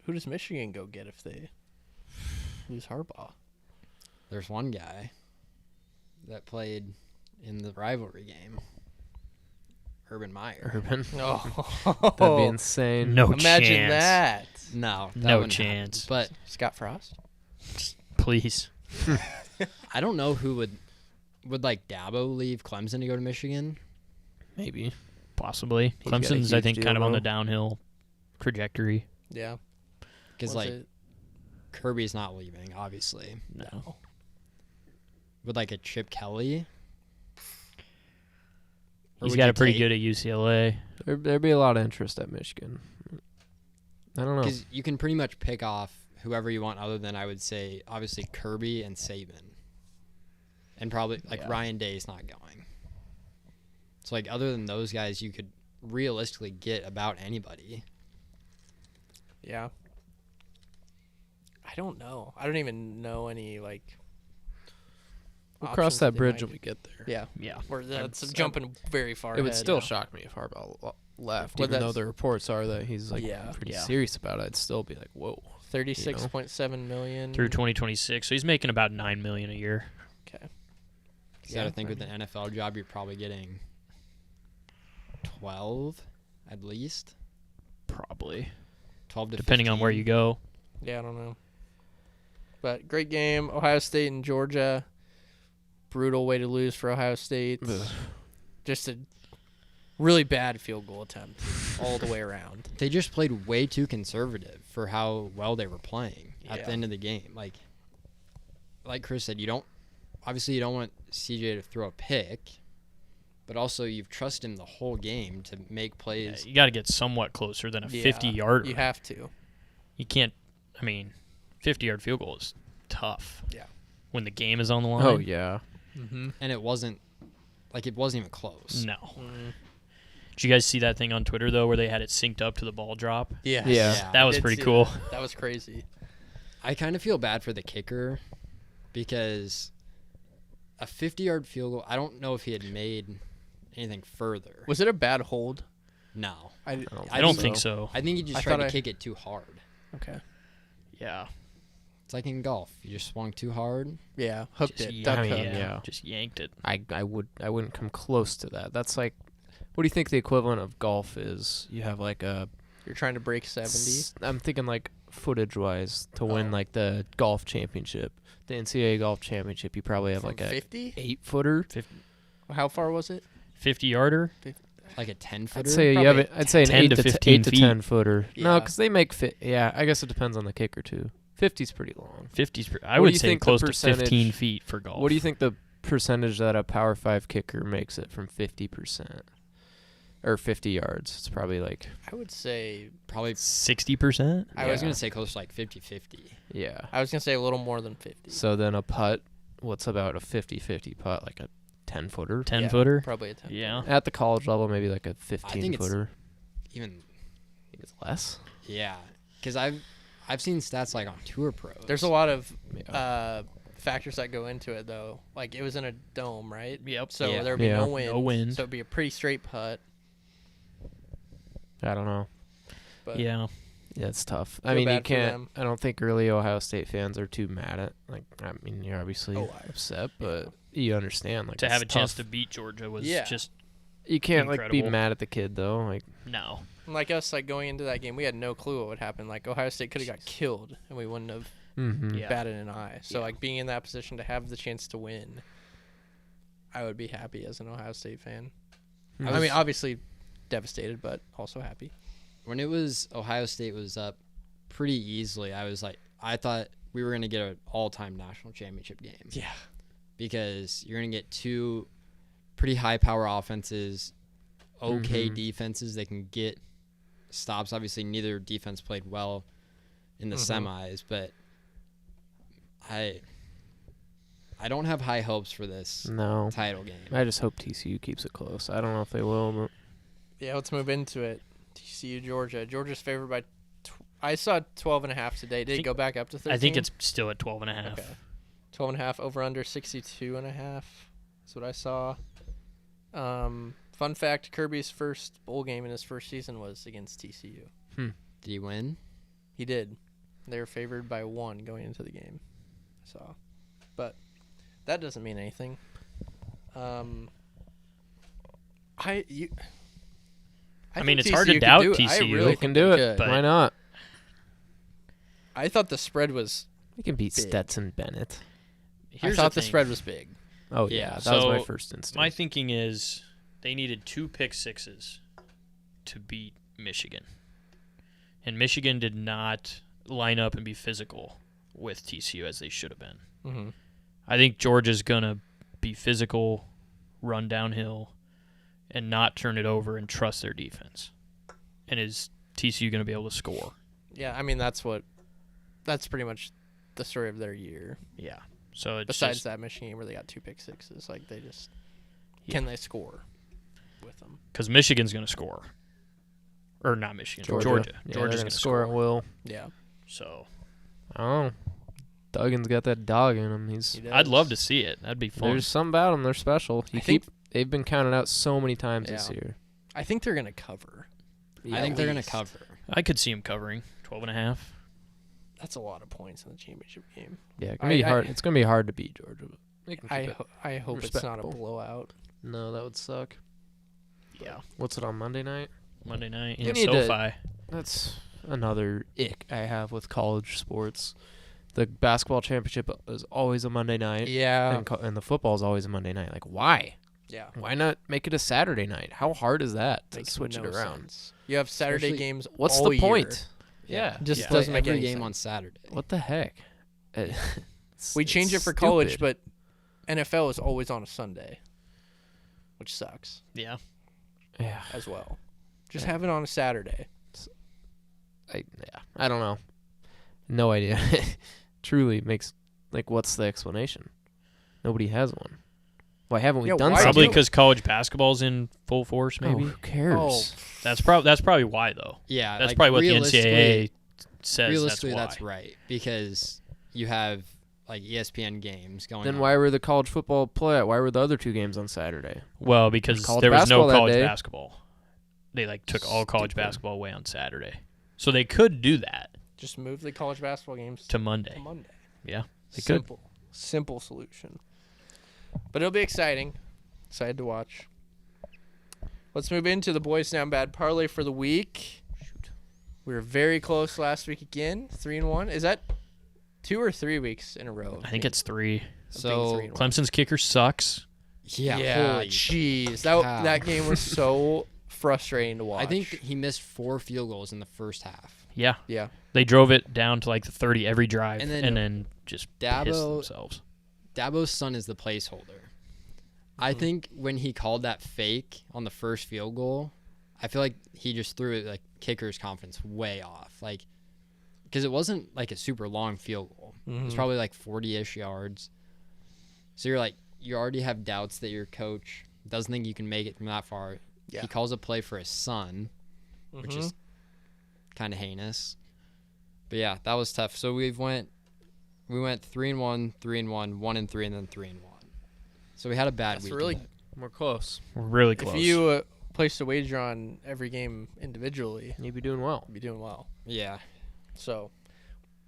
Michigan go get if they lose Harbaugh? There's one guy that played in the rivalry game. Urban Meyer. Urban. Oh, That'd be insane. No imagine chance. that. No, that No wouldn't happen. chance. But Scott Frost. Please. I don't know who would like Dabo leave Clemson to go to Michigan. Maybe. Possibly. He's got a Clemson's, I huge think, deal, kind of on though. the downhill trajectory. Yeah. Because Was like it- Kirby's not leaving, obviously. No. With like a Chip Kelly. Or He's would got you it pretty take- good at UCLA. There'd be a lot of interest at Michigan. I don't know. Because you can pretty much pick off whoever you want, other than I would say obviously Kirby and Saban, and probably like Yeah. Ryan Day's not going. So like other than those guys, you could realistically get about anybody. Yeah. I don't know. I don't even know any like. We'll cross options that they bridge might when do. we get there. Yeah. Yeah. Or that's I'm- jumping very far. It would ahead, still yeah. shock me if Harbaugh left, Well, even though that's- the reports are that he's like Yeah. pretty Yeah. serious about it. I'd still be like, whoa. 36.7 million Through 2026. So he's making about $9 million a year. Okay. You gotta think with an NFL job, you're probably getting 12 at least. Probably. 12 to Depending on where 15. you go. Yeah, I don't know. But great game, Ohio State and Georgia. Brutal way to lose for Ohio State. Ugh. Just a really bad field goal attempt all the way around. They just played way too conservative for how well they were playing at Yeah. the end of the game. Like Chris said, you don't want CJ to throw a pick, but also you've trusted him the whole game to make Yeah, plays. you got to get somewhat closer than a Yeah, 50-yarder. You have to. You can't. I mean, 50-yard field goal is tough. Yeah. When the game is on the line. Oh, yeah. Mm-hmm. And it wasn't even close. No. Did you guys see that thing on Twitter though, where they had it synced up to the ball drop? Yeah. Yeah. That I was did pretty see cool. That was crazy. I kind of feel bad for the kicker because a 50-yard field goal, I don't know if he had made anything further. Was it a bad hold? No. I don't think so. I think he just I tried thought to I- kick it too hard. Okay. Yeah. It's like in golf. You just swung too hard. Yeah, hooked Just it. yank- Duck I mean, hook. yeah. Just yanked it. I wouldn't come close to that. That's like, what do you think the equivalent of golf is? You have like a You're trying to break 70. I'm thinking like footage wise to win Oh. like the golf championship, the NCAA golf championship. You probably have From like a 50? 8-footer. How far was it? 50-yarder. Like a 10-footer. I'd say you Probably have I'd say an 10 8 to to 15 8 to feet. 10 footer. No, Yeah. because they make fit. Yeah, I guess it depends on the kicker too. 50's pretty long. 50's. I What do would you say think the close to percentage- 15 feet for golf. What do you think the percentage that a Power 5 kicker makes it from 50% or 50 yards? It's probably like I would say Probably. 60%? I was Yeah. going to say close to like 50-50. yeah. I was gonna say a little more than 50. So then a putt, what's about a 50-50 putt? Like a 10-footer? 10-footer? Probably a 10. Yeah. At the college level, maybe like a I think it's 15-footer. Even, It's less. yeah. Because I've seen stats like on tour pros. There's a lot of Yeah. factors that go into it though. Like it was in a dome, right? Yep. So Yeah. there'd be Yeah. no wind. No wind. So it'd be a pretty straight putt. I don't know. But Yeah. Yeah, it's tough. Feel I mean, you bad for can't. them. I don't think really Ohio State fans are too mad at. Like, I mean, you're obviously Oh, I- upset, but you understand. Like, To have a it's chance to tough. beat Georgia was Yeah. just You can't like be incredible. mad at the kid though. Like, no. like us, like going into that game, we had no clue what would happen. Like Ohio State could have got killed, and we wouldn't have Yeah. batted an eye. So Yeah. like being in that position to have the chance to win, I would be happy as an Ohio State fan. I mean, obviously devastated, but also happy. When it was Ohio State was up pretty easily, I thought we were going to get an all-time national championship game. Yeah. Because you're going to get two pretty high-power offenses, okay Mhm. defenses. They can get stops. Obviously, neither defense played well in the semis, but I don't have high hopes for this no. title game. I just hope TCU keeps it close. I don't know if they will, but Yeah, let's move into it. TCU, Georgia. Georgia's favored by. I saw 12.5 today. Did it think- go back up to 13? I think it's still at 12.5. Okay. 12.5 over under 62.5. That's what I saw. Fun fact: Kirby's first bowl game in his first season was against TCU. Did he win? He did. They were favored by 1 going into the game. So, but that doesn't mean anything. I mean, think it's hard to TCU could doubt do it. I TCU. really They think can do it. could. But- Why not? I thought the spread was. We can beat Big. Stetson Bennett. Here's I thought the thing. spread was big. Oh Yeah, yeah, that was my so first instinct. My thinking is they needed 2 pick sixes to beat Michigan. And Michigan did not line up and be physical with TCU as they should have been. Mm-hmm. I think Georgia's going to be physical, run downhill, and not turn it over and trust their defense. And is TCU going to be able to score? Yeah, I mean that's pretty much the story of their year. Yeah. So it's Besides just, that Michigan game where they got 2 pick sixes, like they just Yeah. can they score with them? because Michigan's going to score. Or not Michigan, Georgia. Yeah, Georgia's they're going to score at will. Yeah, So I don't know. Duggan's got that dog in him. he does. I'd love to see it. That'd be fun. There's something about them. They're special. They've been counted out so many times this Yeah. year. I think they're gonna cover. I think they're going to least. cover. I could see him covering 12.5. That's a lot of points in the championship game. Yeah, it's gonna be hard. I- It's gonna be hard to beat Georgia. But they can keep it. I hope it's not a respectable. blowout. No, that would suck. Yeah. What's it on Monday night? Monday night You in need to- SoFi. That's another ick I have with college sports. The basketball championship is always a Monday night, Yeah, and the football is always a Monday night. Like, why? yeah. Why not make it a Saturday night? How hard is that to Makes switch no it around? sense. You have Saturday Especially- games. What's all the point? year. Yeah. Just Yeah. doesn't make every any game sense. on Saturday. What the heck? We change it for college, but NFL is always on a Sunday, which sucks Yeah. yeah, as well. Just Yeah. have it on a Saturday. I don't know. No idea. Truly makes what's the explanation? Nobody has one. Why haven't we Yeah, done why something? Probably do- because college basketball's in full force, Oh, maybe. who cares? Oh, That's probably why, though. Yeah, That's like, probably what the realistically- NCAA says. Realistically, that's that's why. right because you have like ESPN games going. Then on. why were the college football play? Why were the other 2 games on Saturday? Well, because College there was basketball no that college day. basketball. They took all college Stupid. basketball away on Saturday, so they could do that just move the college basketball games to Monday. to Monday. Yeah, they could. Simple solution. But it'll be exciting. Excited to watch. Let's move into the Boys Down Bad parlay for the week. Shoot. We were very close last week again. 3-1. Is that 2 or 3 weeks in a row? I think it's 3. So 3-1. Clemson's kicker sucks. yeah, holy jeez. cow. That game was so frustrating to watch. I think he missed 4 field goals in the first half. Yeah, Yeah. they drove it down to the 30 every drive, And and then then just Dabo- pissed themselves. Dabo's son is the placeholder. I think when he called that fake on the first field goal, I feel like he just threw it kicker's confidence way off. Because it wasn't a super long field goal. It was probably 40-ish yards. So you already have doubts that your coach doesn't think you can make it from that far. Yeah. He calls a play for his son, which is kind of heinous. But yeah, that was tough. So we went 3-1, 3-1, 1-3, and then 3-1. So we had a bad That's week. really We're close. We're really close. If you placed a wager on every game individually, You'd be doing well. you'd be doing well. Yeah. So,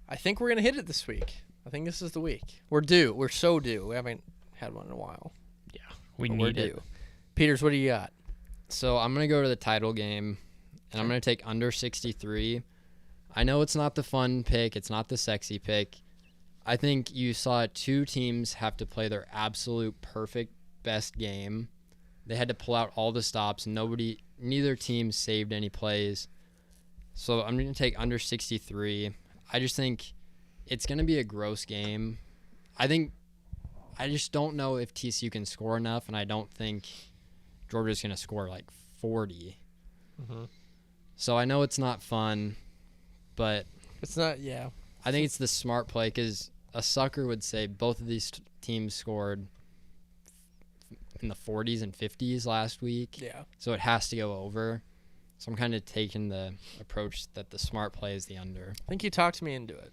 I think we're gonna hit it this week. I think this is the week. We're due. We're so due. We haven't had one in a while. we but we're need it. due. Peters, what do you got? So I'm going to go to the title game, and I'm going to take under 63. I know it's not the fun pick. It's not the sexy pick. I think you saw 2 teams have to play their absolute perfect best game. They had to pull out all the stops. Neither team saved any plays. So I'm going to take under 63. I just think it's going to be a gross game. I just don't know if TCU can score enough, and I don't think Georgia's going to score 40. So I know it's not fun, but It's not. Yeah. I think it's the smart play because a sucker would say both of these teams scored in the 40s and 50s last week, Yeah. so it has to go over. So I'm kind of taking the approach that the smart play is the under. I think you talked me into it.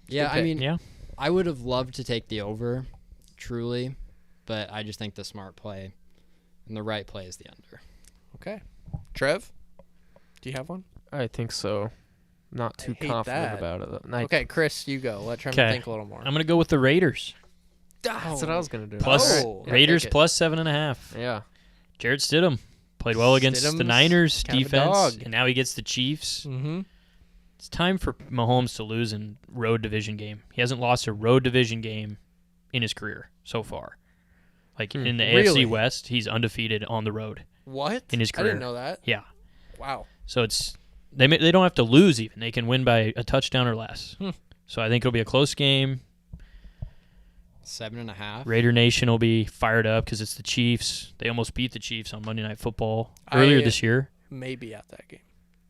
Yeah, I pick. mean, Yeah. I would have loved to take the over, truly, but I just think the smart play and the right play is the under. Okay. Trev, do you have one? I think so. Not too hate confident that. about it. Though. Okay, Chris, you go. Let Trev 'Kay. think a little more. I'm gonna go with the Raiders. That's what I was gonna do. Plus Oh. Yeah, Raiders take it. plus 7.5. Yeah. Jarrett Stidham Played well against the Stidham's Niners kind of a defense, dog. and now he gets the Chiefs. Mm-hmm. It's time for Mahomes to lose in road division game. He hasn't lost a road division game in his career so far. Like in the Really? AFC West, he's undefeated on the road What? in his I career. didn't know that. Yeah. Wow. So they don't have to lose even. They can win by a touchdown or less. So I think it'll be a close game. 7.5. Raider Nation will be fired up because it's the Chiefs. They almost beat the Chiefs on Monday Night Football earlier this year. Maybe at that game.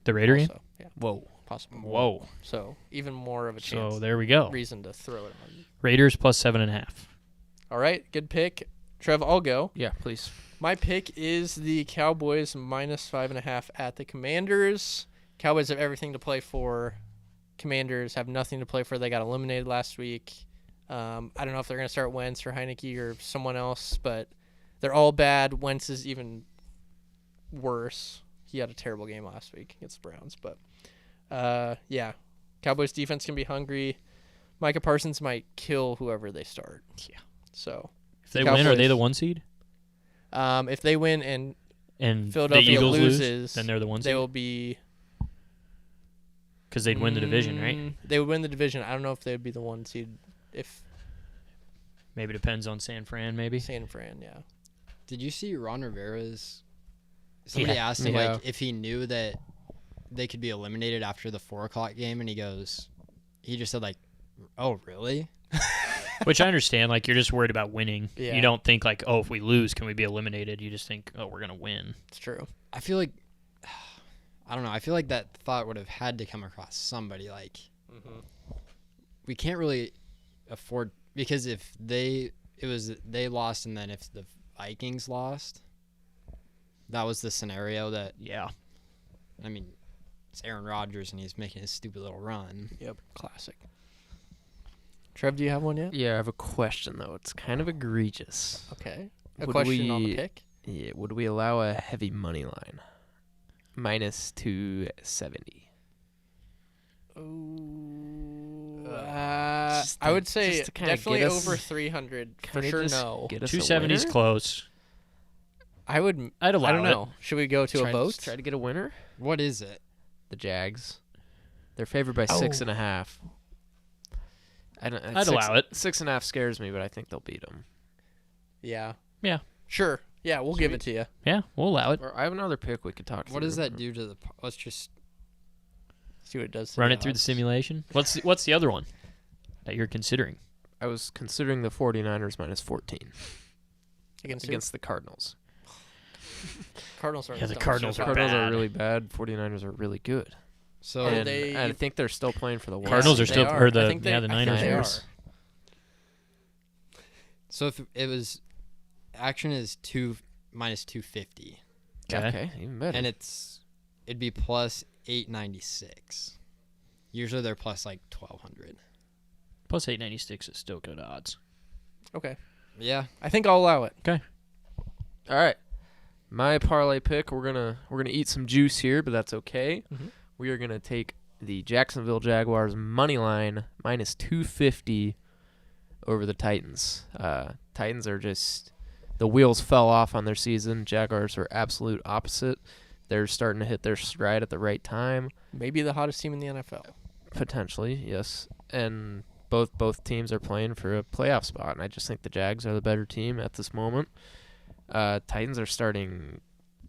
The Raider game? Also, yeah, Whoa. possible. Whoa. So even more of a chance. So there we go. Reason to throw it on. Raiders plus 7.5. All right, good pick. Trev, I'll go. Yeah, please. My pick is the Cowboys minus 5.5 at the Commanders. Cowboys have everything to play for. Commanders have nothing to play for. They got eliminated last week. I don't know if they're going to start Wentz or Heineke or someone else, but they're all bad. Wentz is even worse. He had a terrible game last week against the Browns. But, yeah, Cowboys defense can be hungry. Micah Parsons might kill whoever they start. Yeah. So If they win, are Cowboys- they the 1 seed? if they win and And Philadelphia the Eagles loses, lose, then they're the 1 they seed? will be... Because they'd win the division, right? They would win the division. I don't know if they would be the 1 seed if Maybe depends on San Fran, maybe. San Fran, yeah. Did you see Ron Rivera's? Somebody Yeah. asked him Yeah. like if he knew that they could be eliminated after the 4:00 game, and he just said like, "Oh, really?" Which I understand. Like, you're just worried about winning. Yeah. You don't think, like, oh, if we lose, can we be eliminated? You just think, oh, we're going to win. It's true. I feel like, I don't know. I feel like that thought would have had to come across somebody. Like, we can't really afford, because if they lost, and then if the Vikings lost, that was the scenario that, Yeah. I mean, it's Aaron Rodgers and he's making his stupid little run. Yep, classic. Trev, do you have one yet? Yeah, I have a question, though. It's kind of egregious. Okay. A Would question on the we- pick? Yeah, would we allow a heavy money line? Minus 270. Just I to- would say just to kinda definitely get us- over 300 for Kinda sure. just No, get us a 270 is winner? close. I would. I'd allow I don't it. know. Should we go to Try a to- vote? Try to get a winner? What is it? The Jags. They're favored by 6.5. I don't. I'd allow it. 6.5 scares me, but I think they'll beat them. Yeah. Yeah. Sure. Yeah, we'll give it to you. Yeah, we'll allow it. Or I have another pick we could talk. What through. does that do to the? Let's just. See what it does. To Run the it through the odds. simulation. What's the other one that you're considering? I was considering the 49ers minus 14 Against against the Cardinals. Cardinals are. Yeah, the dumb Cardinals shit. are Cardinals bad. are really bad. 49ers are really good. So And they- I think they're still playing for the West. Cardinals are they still, are. or I the think they- the I think Niners they are. are. So if it was, action is minus 250, Okay, even better. and it'd be plus 896. Usually they're plus like 1200. Plus 896 is still good odds. Okay. Yeah, I think I'll allow it. All right, my parlay pick. We're gonna eat some juice here, but that's okay. Mhm. We are gonna take the Jacksonville Jaguars money line minus 250 over the Titans. Titans are just, the wheels fell off on their season. Jaguars are absolute opposite. They're starting to hit their stride at the right time. Maybe the hottest team in the NFL. Potentially, yes. And both teams are playing for a playoff spot, and I just think the Jags are the better team at this moment. Titans are starting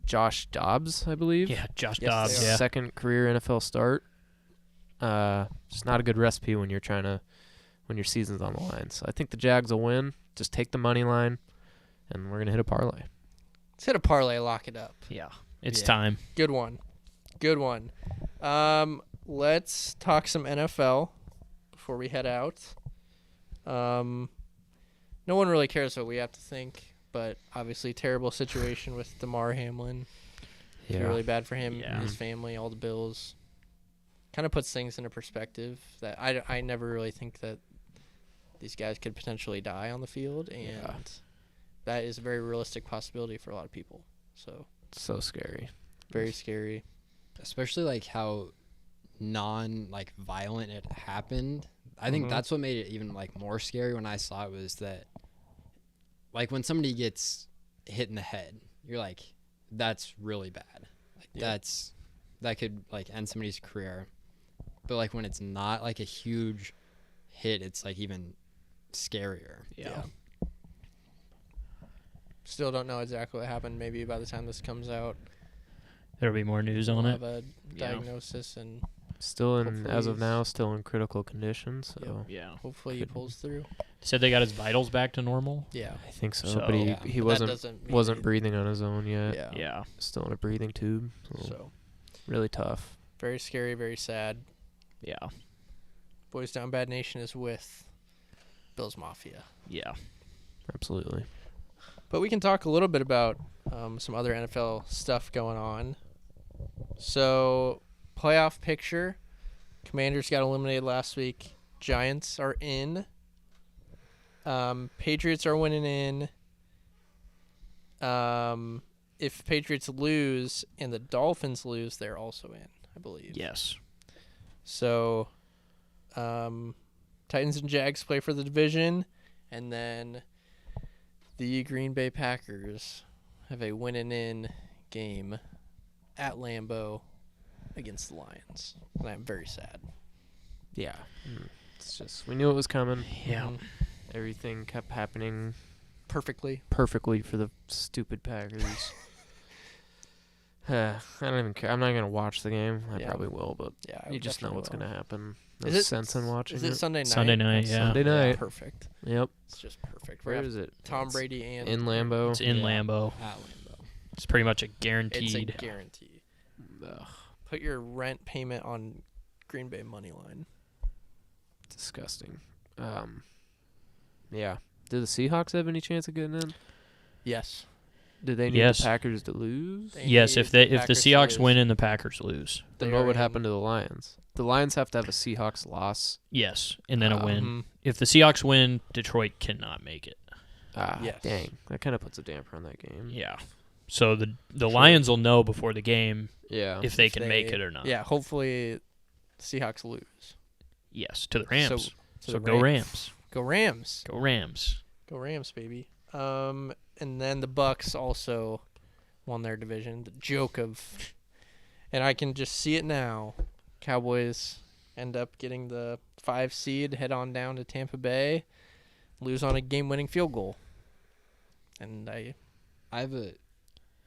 Josh Dobbs, I believe. Yeah, Josh Yes, Dobbs. they are. Yeah. Second career NFL start. It's not a good recipe when you're when your season's on the line. So I think the Jags will win. Just take the money line, and we're gonna hit a parlay. Let's hit a parlay. Lock it up. Yeah. It's Yeah. time. Good one. Good one. Let's talk some NFL before we head out. No one really cares what we have to think, but obviously terrible situation with Damar Hamlin. Really bad for him Yeah. and his family, all the bills. Kind of puts things into perspective that I never really think that these guys could potentially die on the field, and that is a very realistic possibility for a lot of people. So So scary. very scary. especially like how like violent it happened. I think Mhm. that's what made it even like more scary when I saw it, was that like when somebody gets hit in the head, you're like, that's really bad. Like that could like end somebody's career. But like when it's not like a huge hit, it's like even scarier. Yeah. Still don't know exactly what happened. Maybe by the time this comes out, There'll be more news on we'll it. have a Yeah. diagnosis, and Still in, Hopefully as of he's- now, still in critical condition. So Yeah. hopefully he pulls through. Said they got his vitals back to normal. Yeah. I think so. So- but he, Yeah. he But wasn't that doesn't mean wasn't anything. breathing on his own yet. Yeah. Yeah. Still in a breathing tube. So, So really tough. very scary, very sad. Yeah. Boys Down Bad Nation is with Bills Mafia. Yeah. Absolutely. But we can talk a little bit about some other NFL stuff going on. So, playoff picture. Commanders got eliminated last week. Giants are in. Patriots are winning in. If Patriots lose and the Dolphins lose, they're also in, I believe. Yes. So, Titans and Jags play for the division, and then the Green Bay Packers have a win-and-in game at Lambeau against the Lions, and I'm very sad. Yeah. It's just we knew it was coming. Yeah. Mhm. Everything kept happening Perfectly. perfectly for the stupid Packers. I don't even care. I'm not gonna watch the game. I Yeah. probably will, but Yeah, I you just know definitely what's will. gonna happen. No Is it sense in watching Is it it. Sunday night? Sunday night, It's yeah. Sunday night. Perfect. Yep. It's just perfect. Where We're is it? Tom It's Brady and in Lambeau. It's in Yeah. Lambeau. At Lambeau. It's pretty much a It's a guaranteed. guarantee. Ugh, Put your rent payment on Green Bay money line. disgusting. Yeah. Did the Seahawks have any chance of getting in? Yes. Did they need Yes. the Packers to lose? They Yes, need if the Packers to Seahawks lose. win and the Packers lose. Then They what are would in. happen to the Lions? The Lions have to have a Seahawks loss. Yes, and then a win. Mhm. If the Seahawks win, Detroit cannot make it. Yes. Dang. That kind of puts a damper on that game. Yeah. So the Lions will know before the game Yeah. if they If can make it or not. Yeah, hopefully Seahawks lose. Yes, to the Rams. to So the go Rams. Go Rams. Go Rams. Go Rams, baby. And then the Bucks also won their division. The joke of, and I can just see it now. Cowboys end up getting the 5 seed, head on down to Tampa Bay, lose on a game-winning field goal. And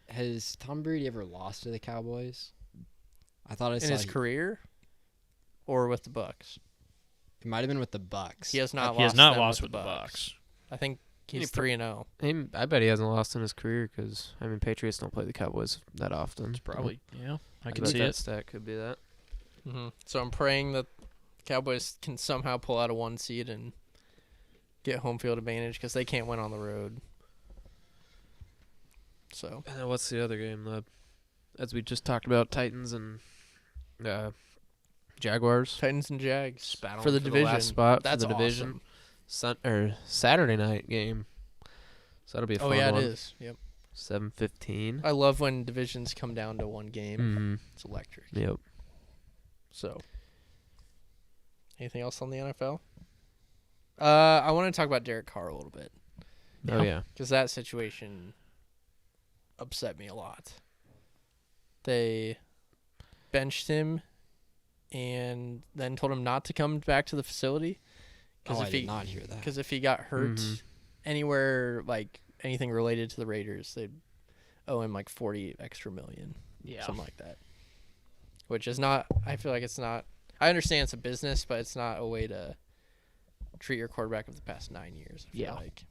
Has Tom Brady ever lost to the Cowboys? I thought I in saw his career, or with the Bucks, It might have been with the Bucks. he has not. He has lost not them lost with with the Bucks. I think he's He pro- 3-0. I bet he hasn't lost in his career because, I mean, Patriots don't play the Cowboys that often. Probably. Yeah, I can bet see that it. stat could be that. So I'm praying that Cowboys can somehow pull out a 1 seed and get home field advantage because they can't win on the road. So And then what's the other game, Leb? As we just talked about, Titans and Jaguars. Titans and Jags Just battling for the division. last spot That's for the division. awesome. Saturday night game. So that'll be a fun Oh yeah, one. it is. Yep. 7:15. I love when divisions come down to one game. Mm-hmm. It's electric. Yep. So, anything else on the NFL? I want to talk about Derek Carr a little bit Oh yeah. because that situation upset me a lot. They benched him and then told him not to come back to the facility Oh, I if did he not hear that. because if he got hurt Mhm. anywhere like anything related to the Raiders, they'd owe him like 40 extra million. Yeah. Something like that. Which is not, I feel like it's not, I understand it's a business, but it's not a way to treat your quarterback of the past 9 years. I feel Yeah. like.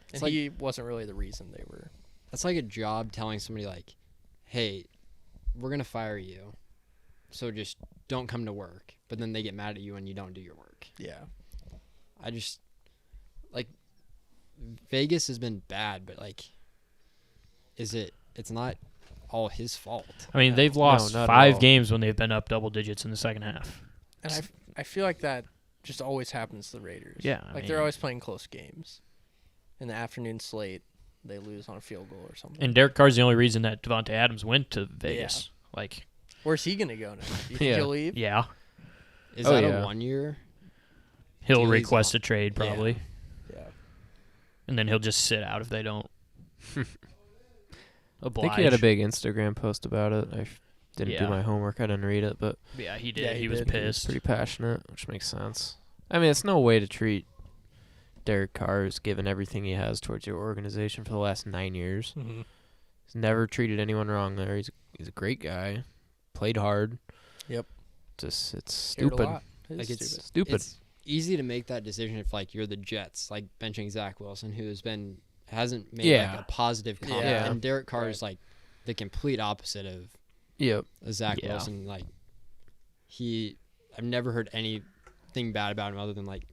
It's And like- he wasn't really the reason they were. That's like a job telling somebody like, "Hey, we're gonna fire you, so just don't come to work." But then they get mad at you when you don't do your work. Yeah. I just like Vegas has been bad, but like, it's not all his fault. I mean, they've lost not at 5 all. games when they've been up double digits in the second half. And I feel like that just always happens to the Raiders. Yeah, I Like they're mean- always playing close games. In the afternoon slate, they lose on a field goal or something. And Derek Carr's the only reason that Devontae Adams went to Vegas. Like, Where's he going to go now? Do you think Yeah. he'll leave? yeah, Is Oh, that yeah. a 1 year? he'll He's request off. a trade probably, Yeah. and then he'll just sit out if they don't. I oblige. think he had a big Instagram post about it. I didn't do Yeah. my homework. I didn't read it, but Yeah, he did. Yeah, he he was did. pissed. pretty passionate, which makes sense. I mean, it's no way to treat Derek Carr, who's given everything he has towards your organization for the last 9 years. Mm-hmm. He's never treated anyone wrong there. He's a great guy. Played hard. Yep. Just it's Cared a stupid. lot. Like it's Stupid. It's easy to make that decision if like you're the Jets, like benching Zach Wilson, who hasn't made Yeah. like a positive comment. Yeah. And Derek Carr is like the complete opposit of Yep. Zach Yeah. Wilson. Like I've never heard anything bad about him other than like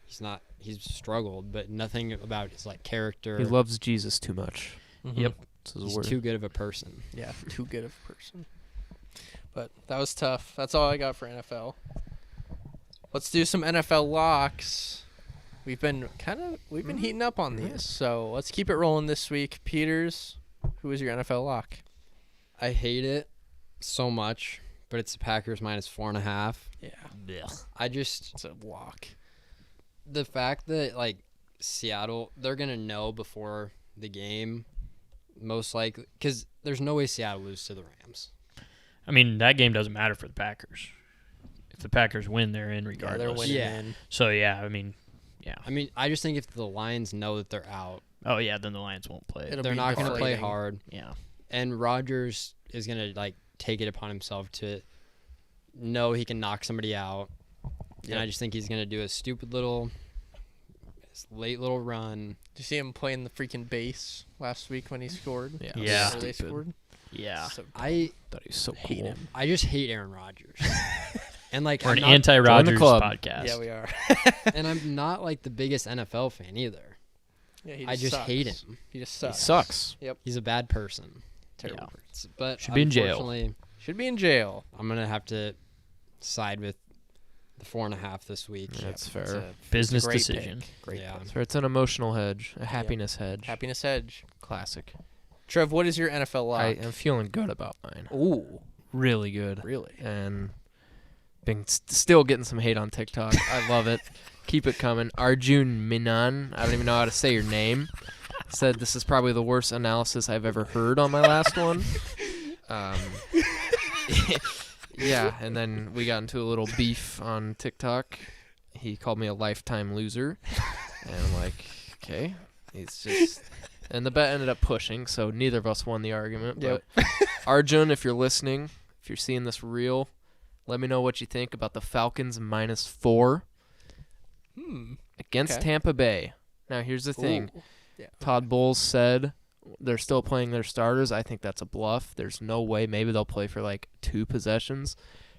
he's struggled, but nothing about his like character. He loves Jesus too much. Mm-hmm. Yep. That's his He's word. too good of a person. Yeah, too good of a person. But that was tough. That's all I got for NFL. Let's do some NFL locks. We've been heating up on these, so let's keep it rolling this week. Peters, who is your NFL lock? I hate it so much, but it's the Packers -4.5. Yeah, It's a lock. the fact that like Seattle, they're gonna know before the game, most likely, because there's no way Seattle loses to the Rams. I mean, that game doesn't matter for the Packers. If the Packers win, they're in Yeah, regardless. they're winning. Yeah. in. So yeah, I mean, yeah. I mean, I just think if the Lions know that they're out, Oh yeah, then the Lions won't play. It'll they're be not gonna play deflating. hard, Yeah. and Rodgers is gonna like take it upon himself to know he can knock somebody out. Yep. And I just think he's gonna do a stupid late little run. Did you see him playing the freaking bass last week when he scored? Yeah. Yeah. Or they Stupid. scored. Yeah. So I Thought he was so hate cool. him. I just hate Aaron Rodgers. And like We're I'm an not- anti-Rodgers club. podcast. Yeah, we are. and I'm not like the biggest NFL fan either. Yeah, he I just sucks. hate him. He just He sucks. sucks. He's a bad person. Terrible. Yeah. But Should be in jail. unfortunately, Should be in jail. I'm gonna have to side with the 4.5 this week. Yeah, that's It's fair. a Business great decision. pick. Great Yeah. pick. So it's an emotional hedge, a happiness hedge. Happiness hedge. Classic. Trev, what is your NFL lock? I am feeling good about mine. Ooh, Really good. really? And been still getting some hate on TikTok. I love it. Keep it coming. Arjun Minan, I don't even know how to say your name, said this is probably the worst analysis I've ever heard on my last one. Yeah, and then we got into a little beef on TikTok. He called me a lifetime loser. And I'm like, okay. He's just... And the bet ended up pushing, so neither of us won the argument. Yep. But Arjun, if you're listening, if you're seeing this reel, let me know what you think about the Falcons -4 against Okay. Tampa Bay. Now, here's the thing. Ooh. Yeah. Todd Bowles said they're still playing their starters. I think that's a bluff. There's no way. Maybe they'll play for like 2 possessions.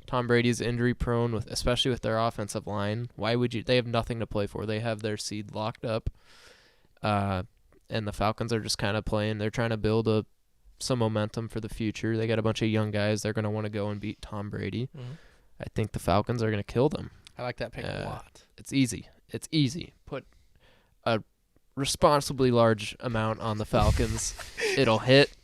Tom Brady's injury prone, especially with their offensive line. Why would you? They have nothing to play for. They have their seed locked up. And the Falcons are just kind of playing. They're trying to build some momentum for the future. They got a bunch of young guys. They're going to want to go and beat Tom Brady. Mhm. I think the Falcons are going to kill them. I like that pick a lot. It's easy. It's easy. Put a responsibly large amount on the Falcons. It'll hit.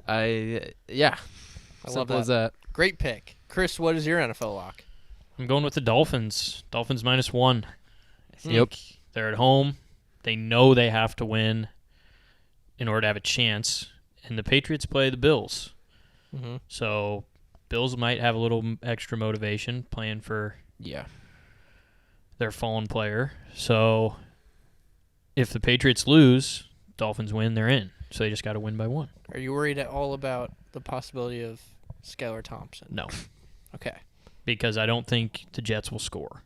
I love Simple as that. Great pick. Chris, what is your NFL lock? I'm going with the Dolphins. Dolphins -1. I think Yep. they're at home. They know they have to win in order to have a chance. And the Patriots play the Bills. Mm-hmm. So Bills might have a little extra motivation playing for Yeah. their fallen player. So if the Patriots lose, Dolphins win, they're in. So they just got to win by 1. Are you worried at all about the possibility of Skylar Thompson? No, Okay. because I don't think the Jets will score.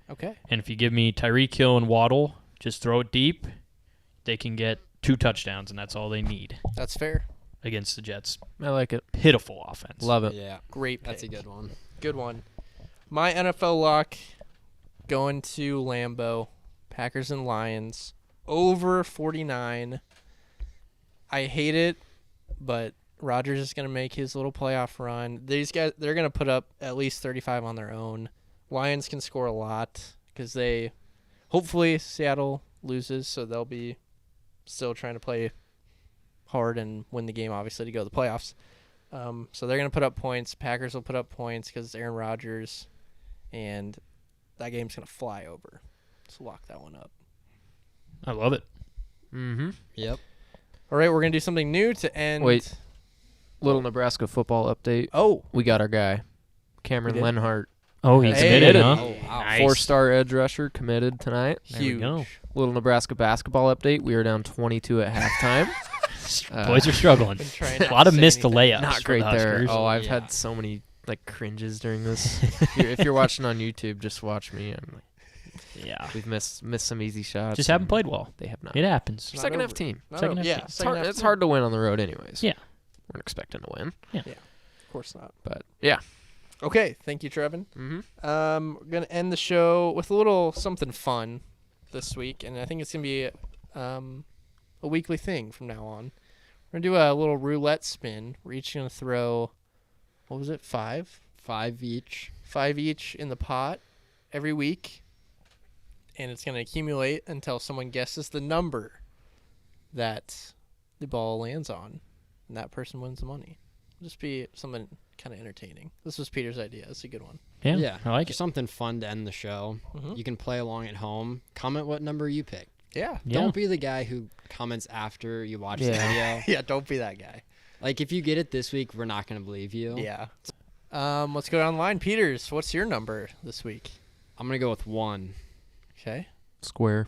Okay. And if you give me Tyreek Hill and Waddle, just throw it deep, they can get 2 touchdowns, and that's all they need That's fair. against the Jets' I like it. pitiful offense. Love it. Yeah, Great pick. that's a good one. Good one. My NFL lock going to Lambeau. Packers and Lions. Over 49. I hate it, but Rodgers is going to make his little playoff run. These guys, they're going to put up at least 35 on their own. Lions can score a lot because hopefully Seattle loses, so they'll be still trying to play hard and win the game, obviously, to go to the playoffs. So they're going to put up points. Packers will put up points because it's Aaron Rodgers, and that game's going to fly over. So lock that one up. I love it. Mm-hmm. Yep. All right, we're gonna do something new to end. Wait. Little Nebraska football update. Oh, We got our guy, Cameron We did? Lenhart. Oh, he Hey. committed, huh? Oh, wow. Nice. 4-star edge rusher committed tonight. There we huge. go. Little Nebraska basketball update. We are down 22 at halftime. Boys are struggling. Been trying A lot of not to say missed anything. layups. Not for great the there. Huskers. Oh, I've Yeah. had so many like cringes during this. If you're watching on YouTube, just watch me. I'm like, Yeah. we've missed some easy shots. Just haven't and played well. They have not. It happens. Not Second half over. team. Not Second over. half Yeah, team. second half It's team. hard to win on the road, anyways. Yeah. We're expecting to win, Of course not. but yeah. Okay, thank you, Trevin. Mm-hmm. We're gonna end the show with a little something fun this week, and I think it's gonna be a weekly thing from now on. We're gonna do a little roulette spin. We're each gonna throw, what was it, 5 each. each in the pot every week, and it's gonna accumulate until someone guesses the number that the ball lands on, and that person wins the money. It'll just be something kind of entertaining. This was Peter's idea. It's a good one. Yeah. I like it. Something fun to end the show. Mhm. You can play along at home. Comment what number you pick. Yeah. Yeah. Don't be the guy who comments after you watch the Yeah. video. Yeah. Don't be that guy. Like, if you get it this week, we're not going to believe you. Yeah. Let's go down the line. Peters, what's your number this week? I'm going to go with 1. Okay. Square.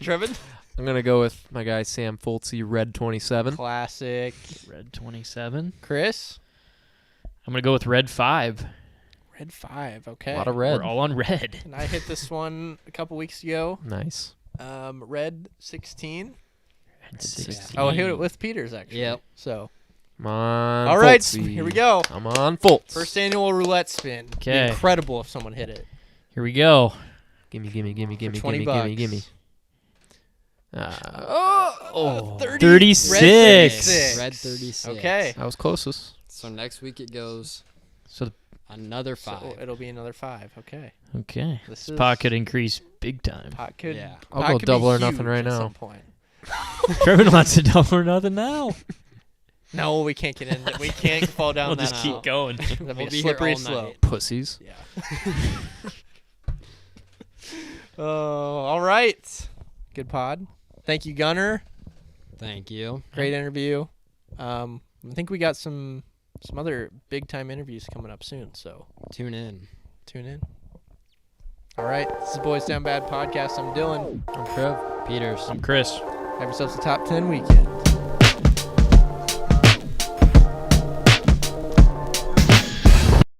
Trevin? I'm gonna go with my guy Sam Foltzy, red 27. Classic. Red 27. Chris? I'm going to go with red 5. Red 5. Okay. A lot of red. We're all on red. And I hit this one a couple weeks ago. Nice. Red 16. Red 16. Oh, I hit it with Peters, actually. Yep. So, Come on. all right. Foltzy. Here we go. Come on, Foltz. First annual roulette spin. It'd be 'Kay. incredible if someone hit it. Here we go. Gimme. $20. Oh, 30. 36. Red 36. Okay. I was closest. So next week it goes So, another 5. So it'll be another 5. Okay. okay. This This pot could increase big time. Pot could. Yeah. I'll pot go could double be or nothing huge right at now. some point. Trevin wants to double or nothing now. No, we can't get in. We can't fall down We'll that just keep going. That'd be We'll a be here slippery all slope. night. Pussies. Yeah. All right. Good pod. Thank you, Gunnar. Thank you. Great interview. I think we got some other big time interviews coming up soon, so Tune in. tune in. All right. This is Boys Down Bad Podcast. I'm Dylan. I'm Trev. Peters. I'm Chris. Have yourselves a top 10 weekend.